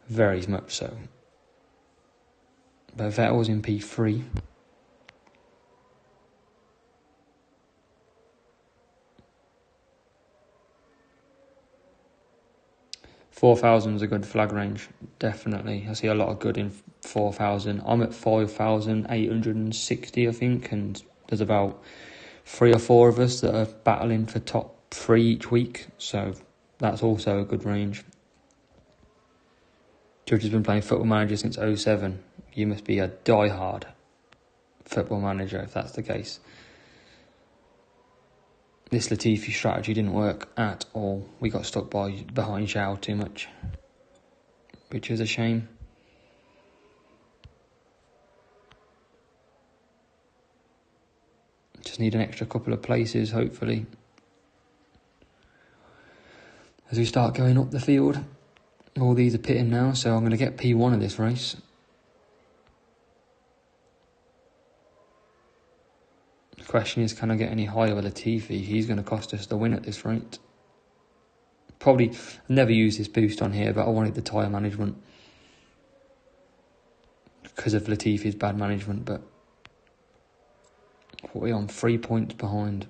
Speaker 1: Very much so. But Vettel's in P3. $4,000's a good flag range, definitely. I see a lot of good in 4,000. I'm at 5,860, I think, and there's about 3 or 4 of us that are battling for top 3 each week, so that's also a good range. Judge has been playing Football Manager since 07. You must be a die-hard Football Manager if that's the case. This Latifi strategy didn't work at all. We got stuck behind Zhao too much, which is a shame. Just need an extra couple of places, hopefully, as we start going up the field. All these are pitting now, so I'm going to get P1 of this race. The question is, can I get any higher with Latifi? He's going to cost us the win at this rate. Probably never use this boost on here, but I wanted the tyre management because of Latifi's bad management. But what are we on? 3 points behind.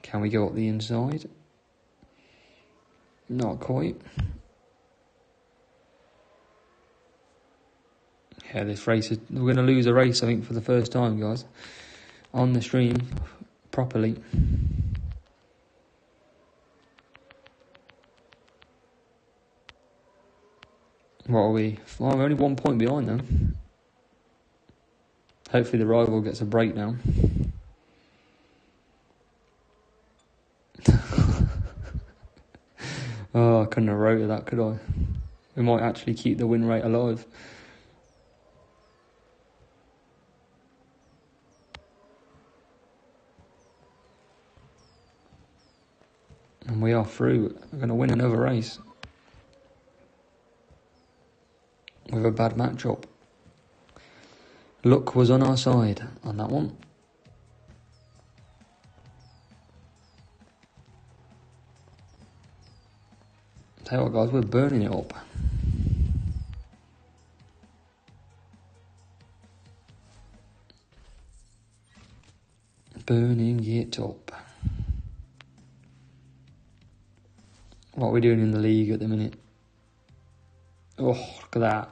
Speaker 1: Can we go up the inside? Not quite. Yeah, this race we're going to lose a race, I think, for the first time, guys, on the stream. properly. What are we? Well, we're only 1 point behind them. Hopefully the rival gets a breakdown. Oh, I couldn't have wrote that, could I? We might actually keep the win rate alive. And we are through. We're going to win another race. With a bad matchup. Luck was on our side on that one. Tell you what, guys, we're burning it up. Burning it up. What are we doing in the league at the minute? Oh, look at that.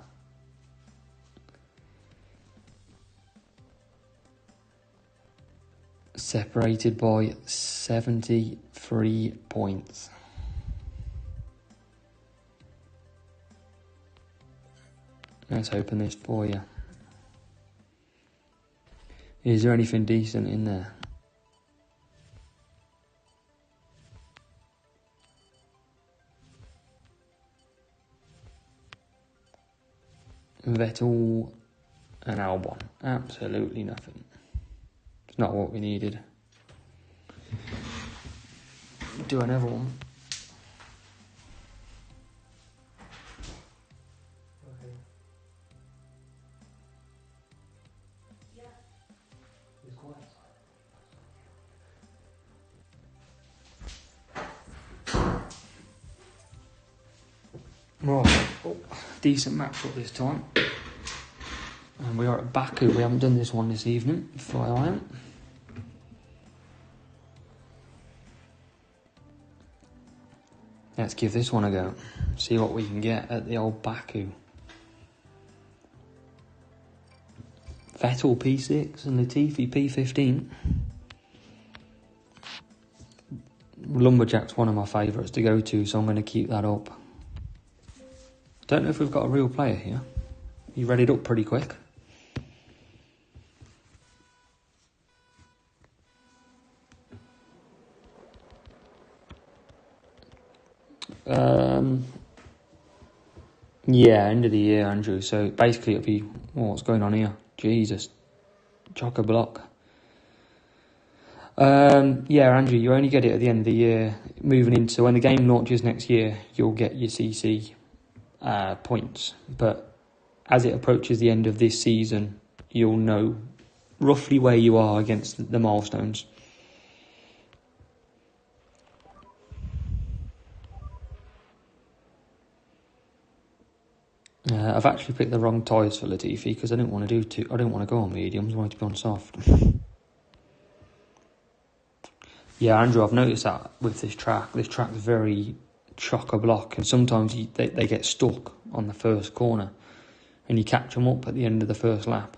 Speaker 1: Separated by 73 points. Let's open this for you. Is there anything decent in there? Vettel and Albon. Absolutely nothing. It's not what we needed. Do another one. Right, decent matchup this time. And we are at Baku. We haven't done this one this evening, FYI. Let's give this one a go. See what we can get at the old Baku. Vettel P6 and Latifi P15. Lumberjack's one of my favourites to go to, so I'm going to keep that up. Don't know if we've got a real player here. You read it up pretty quick. Yeah, end of the year, Andrew. So basically it'll be, what's going on here? Jesus. Chock-a-block. Yeah, Andrew, you only get it at the end of the year. Moving into, when the game launches next year, you'll get your CC points. But as it approaches the end of this season, you'll know roughly where you are against the milestones. I've actually picked the wrong tyres for Latifi because I didn't want to I didn't want to go on mediums. I wanted to be on soft. Yeah, Andrew, I've noticed that with this track. This track's very chock-a-block, and sometimes they get stuck on the first corner, and you catch them up at the end of the first lap.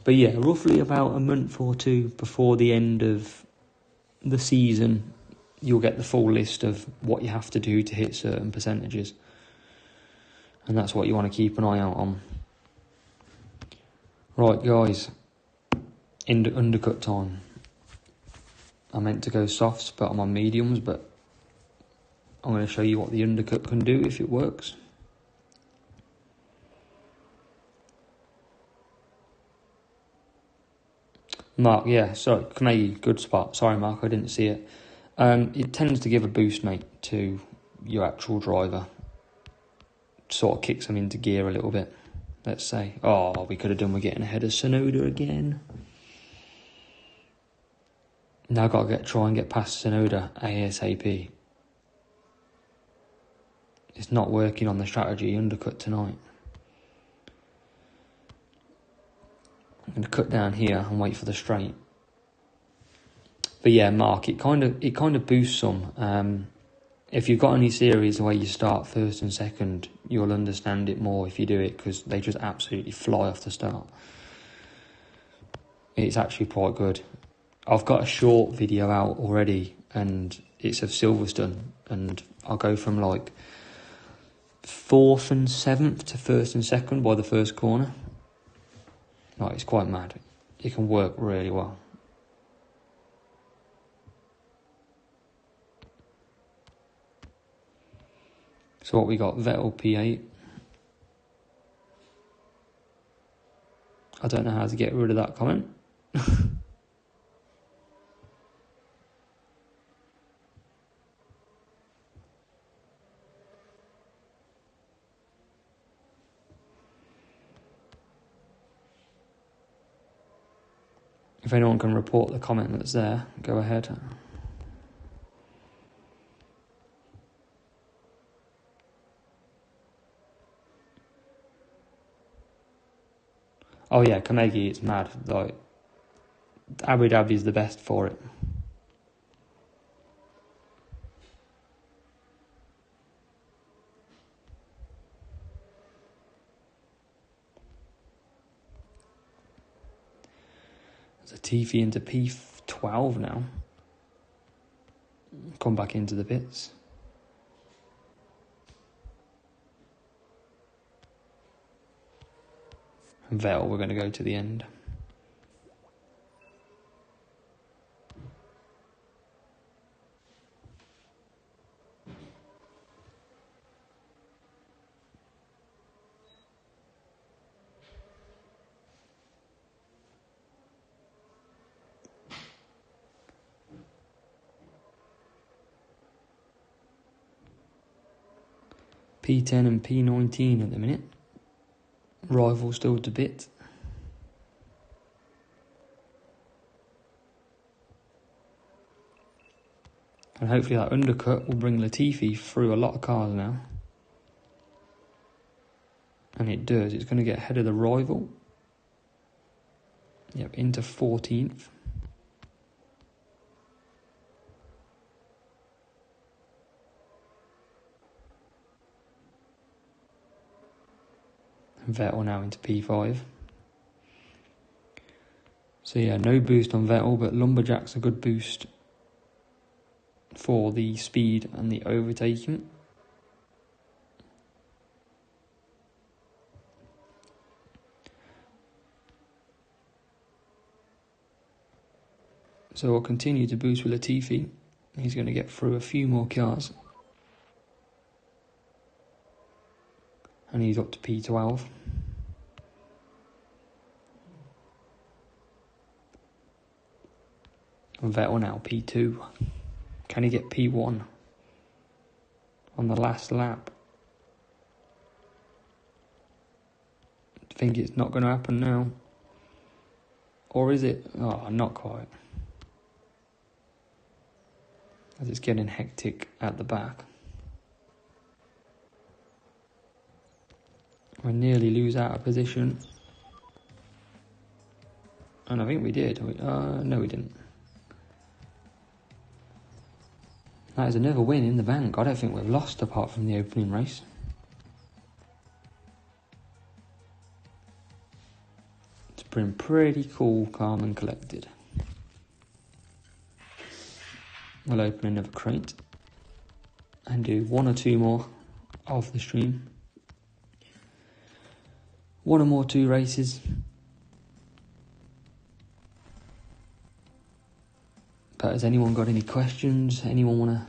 Speaker 1: But yeah, roughly about a month or two before the end of the season, you'll get the full list of what you have to do to hit certain percentages. And that's what you want to keep an eye out on. Right, guys. Undercut time. I meant to go softs, but I'm on mediums, but I'm going to show you what the undercut can do if it works. Mark, yeah, sorry, Kamegi, good spot. Sorry, Mark, I didn't see it. It tends to give a boost, mate, to your actual driver. Sort of kicks them into gear a little bit, let's say. Oh, we could have done with getting ahead of Sonoda again. Now I've got to try and get past Sonoda ASAP. It's not working on the strategy undercut tonight. I'm going to cut down here and wait for the straight. But yeah, Mark, it kind of boosts some. If you've got any series where you start first and second, you'll understand it more if you do it, because they just absolutely fly off the start. It's actually quite good. I've got a short video out already, and it's of Silverstone, and I'll go from like 4th and 7th to 1st and 2nd by the first corner. Like, it's quite mad. It can work really well. So what we got, Vettel P8. I don't know how to get rid of that comment. If anyone can report the comment that's there, go ahead. Oh yeah, Kamegi, it's mad. Like, Abu Dhabi's the best for it. There's a Tiffy into P12 now. Come back into the pits. And Vettel, we're going to go to the end. P10 and P19 at the minute. Rival still to bit. And hopefully that undercut will bring Latifi through a lot of cars now. And it does. It's going to get ahead of the rival. Yep, into 14th. Vettel now into P5. So yeah, no boost on Vettel, but Lumberjack's a good boost for the speed and the overtaking. So we'll continue to boost with Latifi. He's going to get through a few more cars. And he's up to P12. And Vettel now P2. Can he get P1 on the last lap? I think it's not going to happen now. Or is it? Oh, not quite. As it's getting hectic at the back. We nearly lose out of position. And I think we did. No, we didn't. That is another win in the bank. I don't think we've lost apart from the opening race. It's been pretty cool, calm and collected. We'll open another crate and do one or two more of the stream. One or more 2 races. But has anyone got any questions? Anyone want to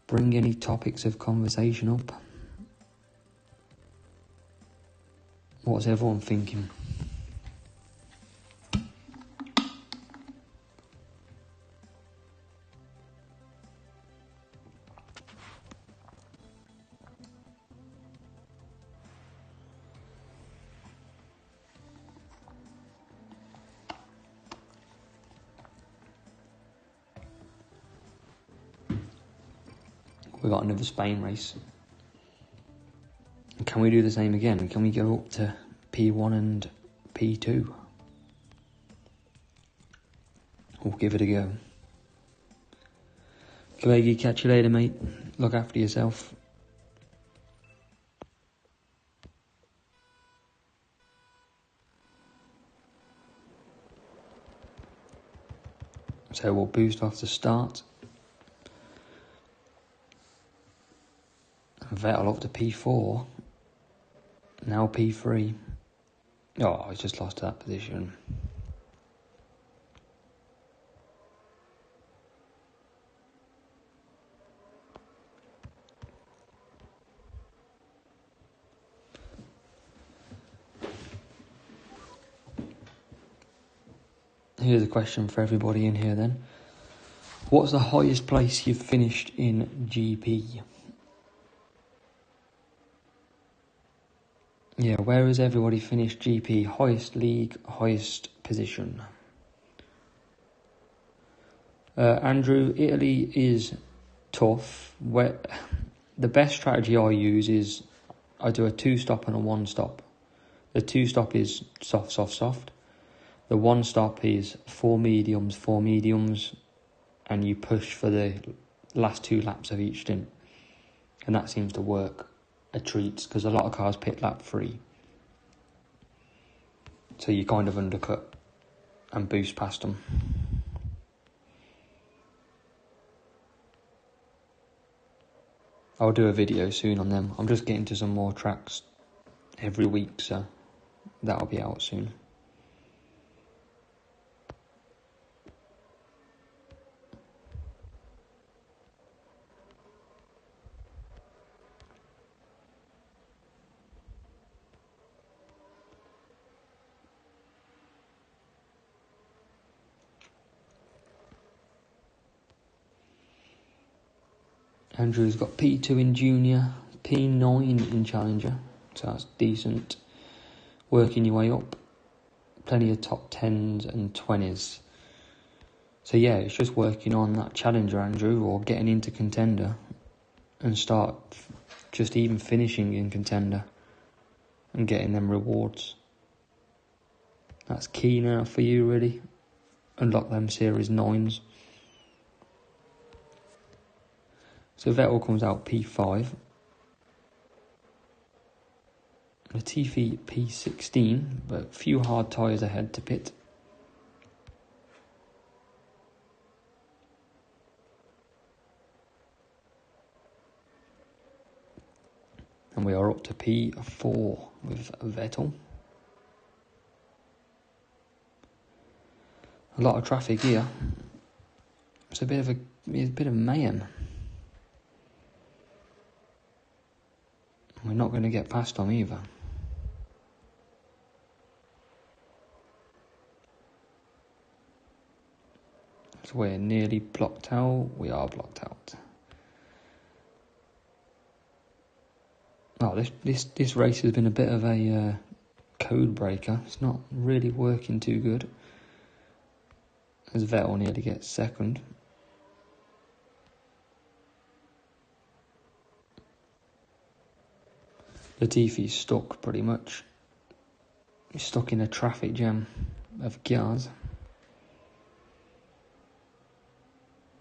Speaker 1: bring any topics of conversation up? What's everyone thinking? We got another Spain race. Can we do the same again? Can we go up to P1 and P2? We'll give it a go. Kavegi, catch you later, mate. Look after yourself. So we'll boost off the start. Vettel up to P4. Now P3. Oh, he's just lost that position. Here's a question for everybody in here then. What's the highest place you've finished in GP? Yeah, where has everybody finished GP? Highest league, highest position. Andrew, Italy is tough. The best strategy I use is I do a 2-stop and a 1-stop. The 2-stop is soft, soft, soft. The 1-stop is 4 mediums, and you push for the last 2 laps of each stint. And that seems to work a treat, because a lot of cars pit lap 3. So you kind of undercut and boost past them. I'll do a video soon on them. I'm just getting to some more tracks every week, so that'll be out soon. Andrew's got P2 in Junior, P9 in Challenger, so that's decent. Working your way up, plenty of top 10s and 20s. So yeah, it's just working on that Challenger, Andrew, or getting into Contender and start just even finishing in Contender and getting them rewards. That's key now for you, really. Unlock them Series 9s. So Vettel comes out P5. Latifi P16, but a few hard tyres ahead to pit. And we are up to P4 with Vettel. A lot of traffic here. It's a bit of mayhem. We're not going to get past them either. So we're nearly blocked out. We are blocked out. Oh, this race has been a bit of a code breaker. It's not really working too good. As Vettel nearly gets second. Latifi's stuck pretty much. He's stuck in a traffic jam of cars.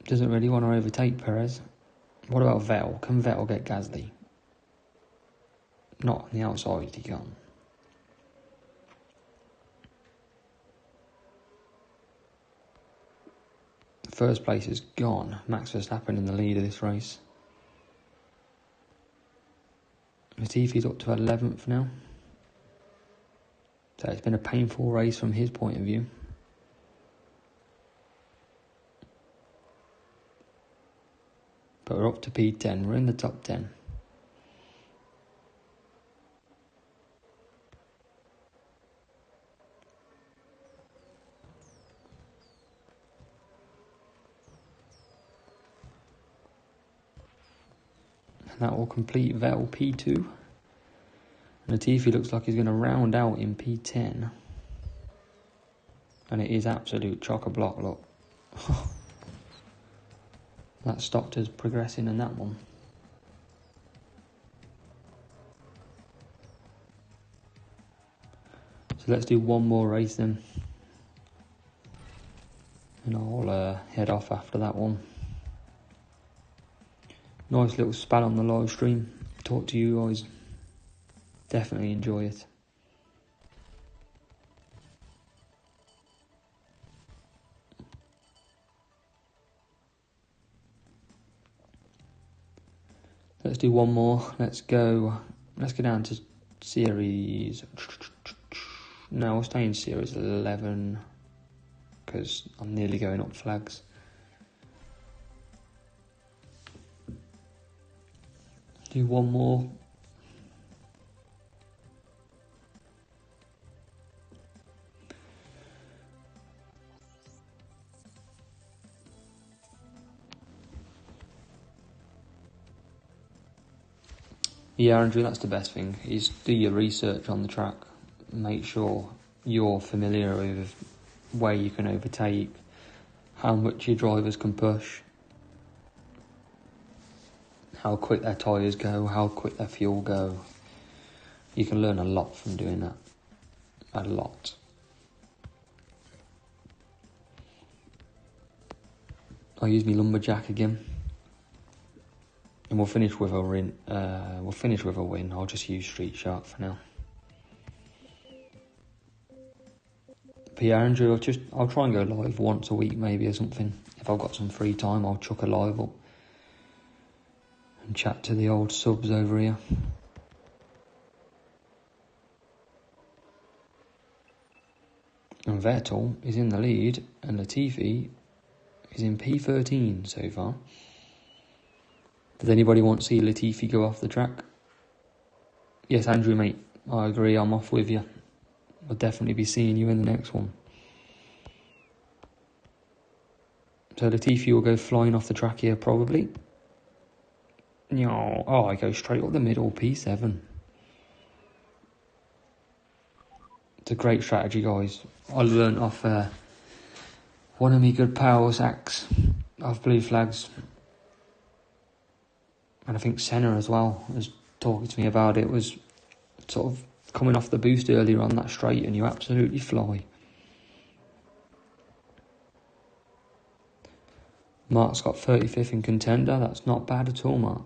Speaker 1: Doesn't really want to overtake Perez. What about Vettel? Can Vettel get Gasly? Not on the outside, he can't. First place is gone. Max Verstappen in the lead of this race. Latifi's up to 11th now. So it's been a painful race from his point of view. But we're up to P10. We're in the top 10. And that will complete Vettel P2. Latifi looks like he's going to round out in P10. And it is absolute chock-a-block, look. That stopped us progressing in that one. So let's do one more race then. And I'll head off after that one. Nice little span on the live stream. Talk to you guys. Definitely enjoy it. Let's do one more. Let's go down to series... No, we'll stay in series 11 because I'm nearly going up flags. Do one more. Yeah, Andrew, that's the best thing, is do your research on the track. Make sure you're familiar with where you can overtake, how much your drivers can push, how quick their tyres go, how quick their fuel go. You can learn a lot from doing that. A lot. I'll use my lumberjack again. And we'll finish with a win. I'll just use Street Shark for now. But yeah, Andrew, I'll try and go live once a week maybe or something. If I've got some free time, I'll chuck a live up and chat to the old subs over here. And Vettel is in the lead, and Latifi is in P13 so far. Does anybody want to see Latifi go off the track? Yes, Andrew, mate, I agree, I'm off with you. I'll definitely be seeing you in the next one. So Latifi will go flying off the track here, probably. Oh, I go straight up the middle, P7. It's a great strategy, guys. I learnt off one of my good power sacks of blue flags. And I think Senna as well was talking to me about it, was sort of coming off the boost earlier on that straight and you absolutely fly. Mark's got 35th in contender. That's not bad at all, Mark.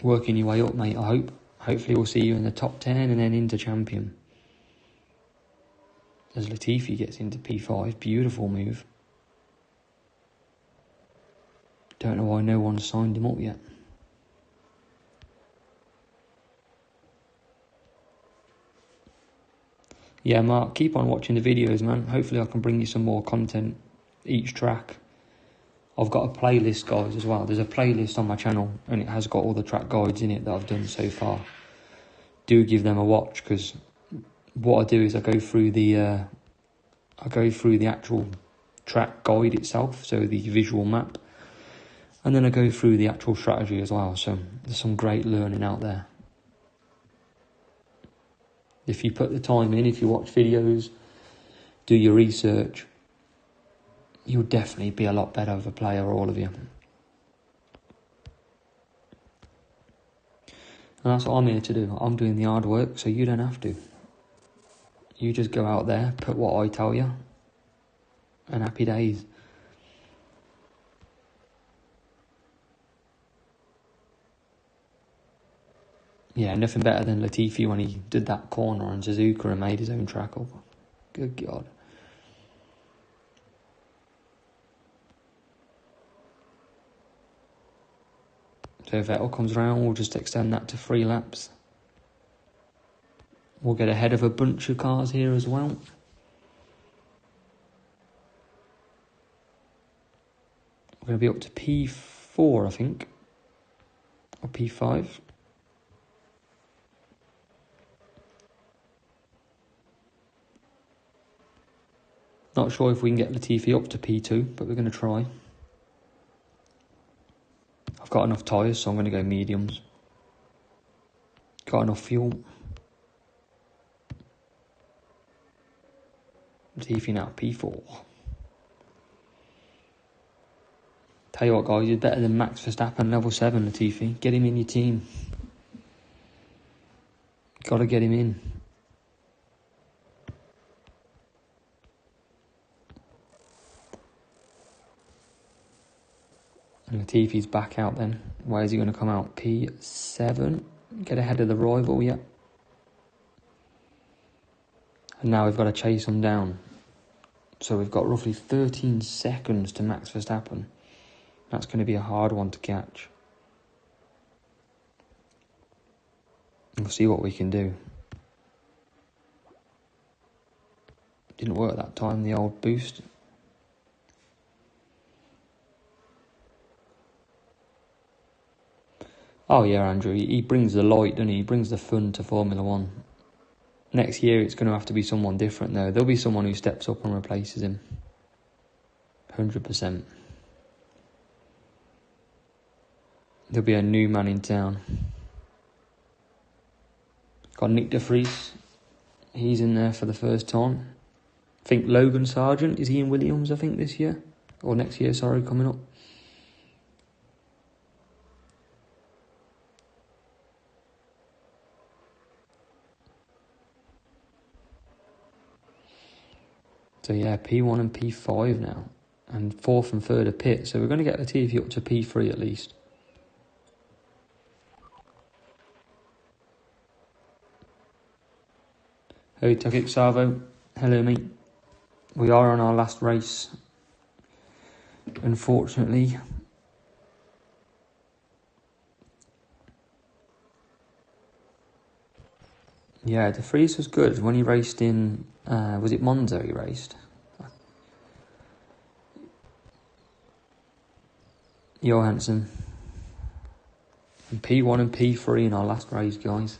Speaker 1: Working your way up, mate, I hope. Hopefully we'll see you in the top 10 and then into champion. As Latifi gets into P5, beautiful move. Don't know why no one's signed him up yet. Yeah, Mark, keep on watching the videos, man. Hopefully I can bring you some more content each track. I've got a playlist, guys, as well. There's a playlist on my channel, and it has got all the track guides in it that I've done so far. Do give them a watch, because what I do is I go through the actual track guide itself, so the visual map, and then I go through the actual strategy as well. So there's some great learning out there. If you put the time in, if you watch videos, do your research, you'll definitely be a lot better of a player, all of you. And that's what I'm here to do. I'm doing the hard work, so you don't have to. You just go out there, put what I tell you, and happy days. Yeah, nothing better than Latifi when he did that corner on Suzuka and made his own track up. Good God. So if Vettel comes around, we'll just extend that to 3 laps. We'll get ahead of a bunch of cars here as well. We're going to be up to P4, I think. Or P5. Not sure if we can get Latifi up to P2, but we're going to try. I've got enough tyres, so I'm going to go mediums. Got enough fuel. Latifi now P4. Tell you what, guys, you're better than Max Verstappen, level 7, Latifi. Get him in your team. Got to get him in. And Latifi's back out then. Where is he going to come out? P7. Get ahead of the rival, yeah. And now we've got to chase him down. So we've got roughly 13 seconds to Max Verstappen. That's going to be a hard one to catch. We'll see what we can do. Didn't work that time, the old boost. Oh yeah, Andrew, he brings the light, doesn't he? He brings the fun to Formula 1. Next year it's going to have to be someone different though. There'll be someone who steps up and replaces him. 100%. There'll be a new man in town. Got Nick de Vries. He's in there for the first time. I think Logan Sargent, is he in Williams, I think, this year? Or next year, sorry, coming up. So yeah, P1 and P5 now. And 4th and 3rd are pit. So we're going to get Latifi up to P3 at least. Hey, Tukik Savo. Hello, mate. We are on our last race, unfortunately. Yeah, de Vries was good when he raced in, was it Monza he raced? Johansson. And P1 and P3 in our last race, guys.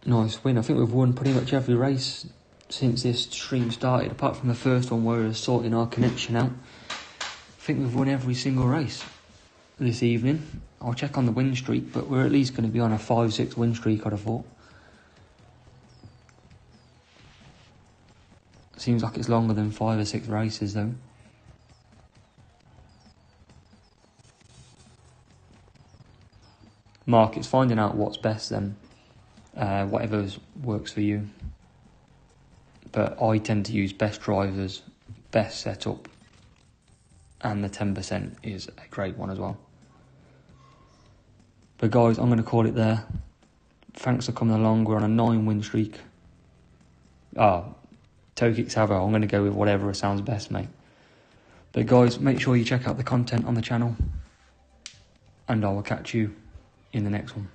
Speaker 1: Nice win. I think we've won pretty much every race since this stream started, apart from the first one where we were sorting our connection out. I think we've won every single race this evening. I'll check on the win streak, but we're at least going to be on a 5-6 win streak, I'd have thought. Seems like it's longer than 5 or 6 races though. Mark, it's finding out what's best then. Whatever works for you. But I tend to use best drivers, best setup, and the 10% is a great one as well. But guys, I'm going to call it there. Thanks for coming along. We're on a 9 win streak. Tokik Savo, I'm going to go with whatever sounds best, mate. But guys, make sure you check out the content on the channel. And I will catch you in the next one.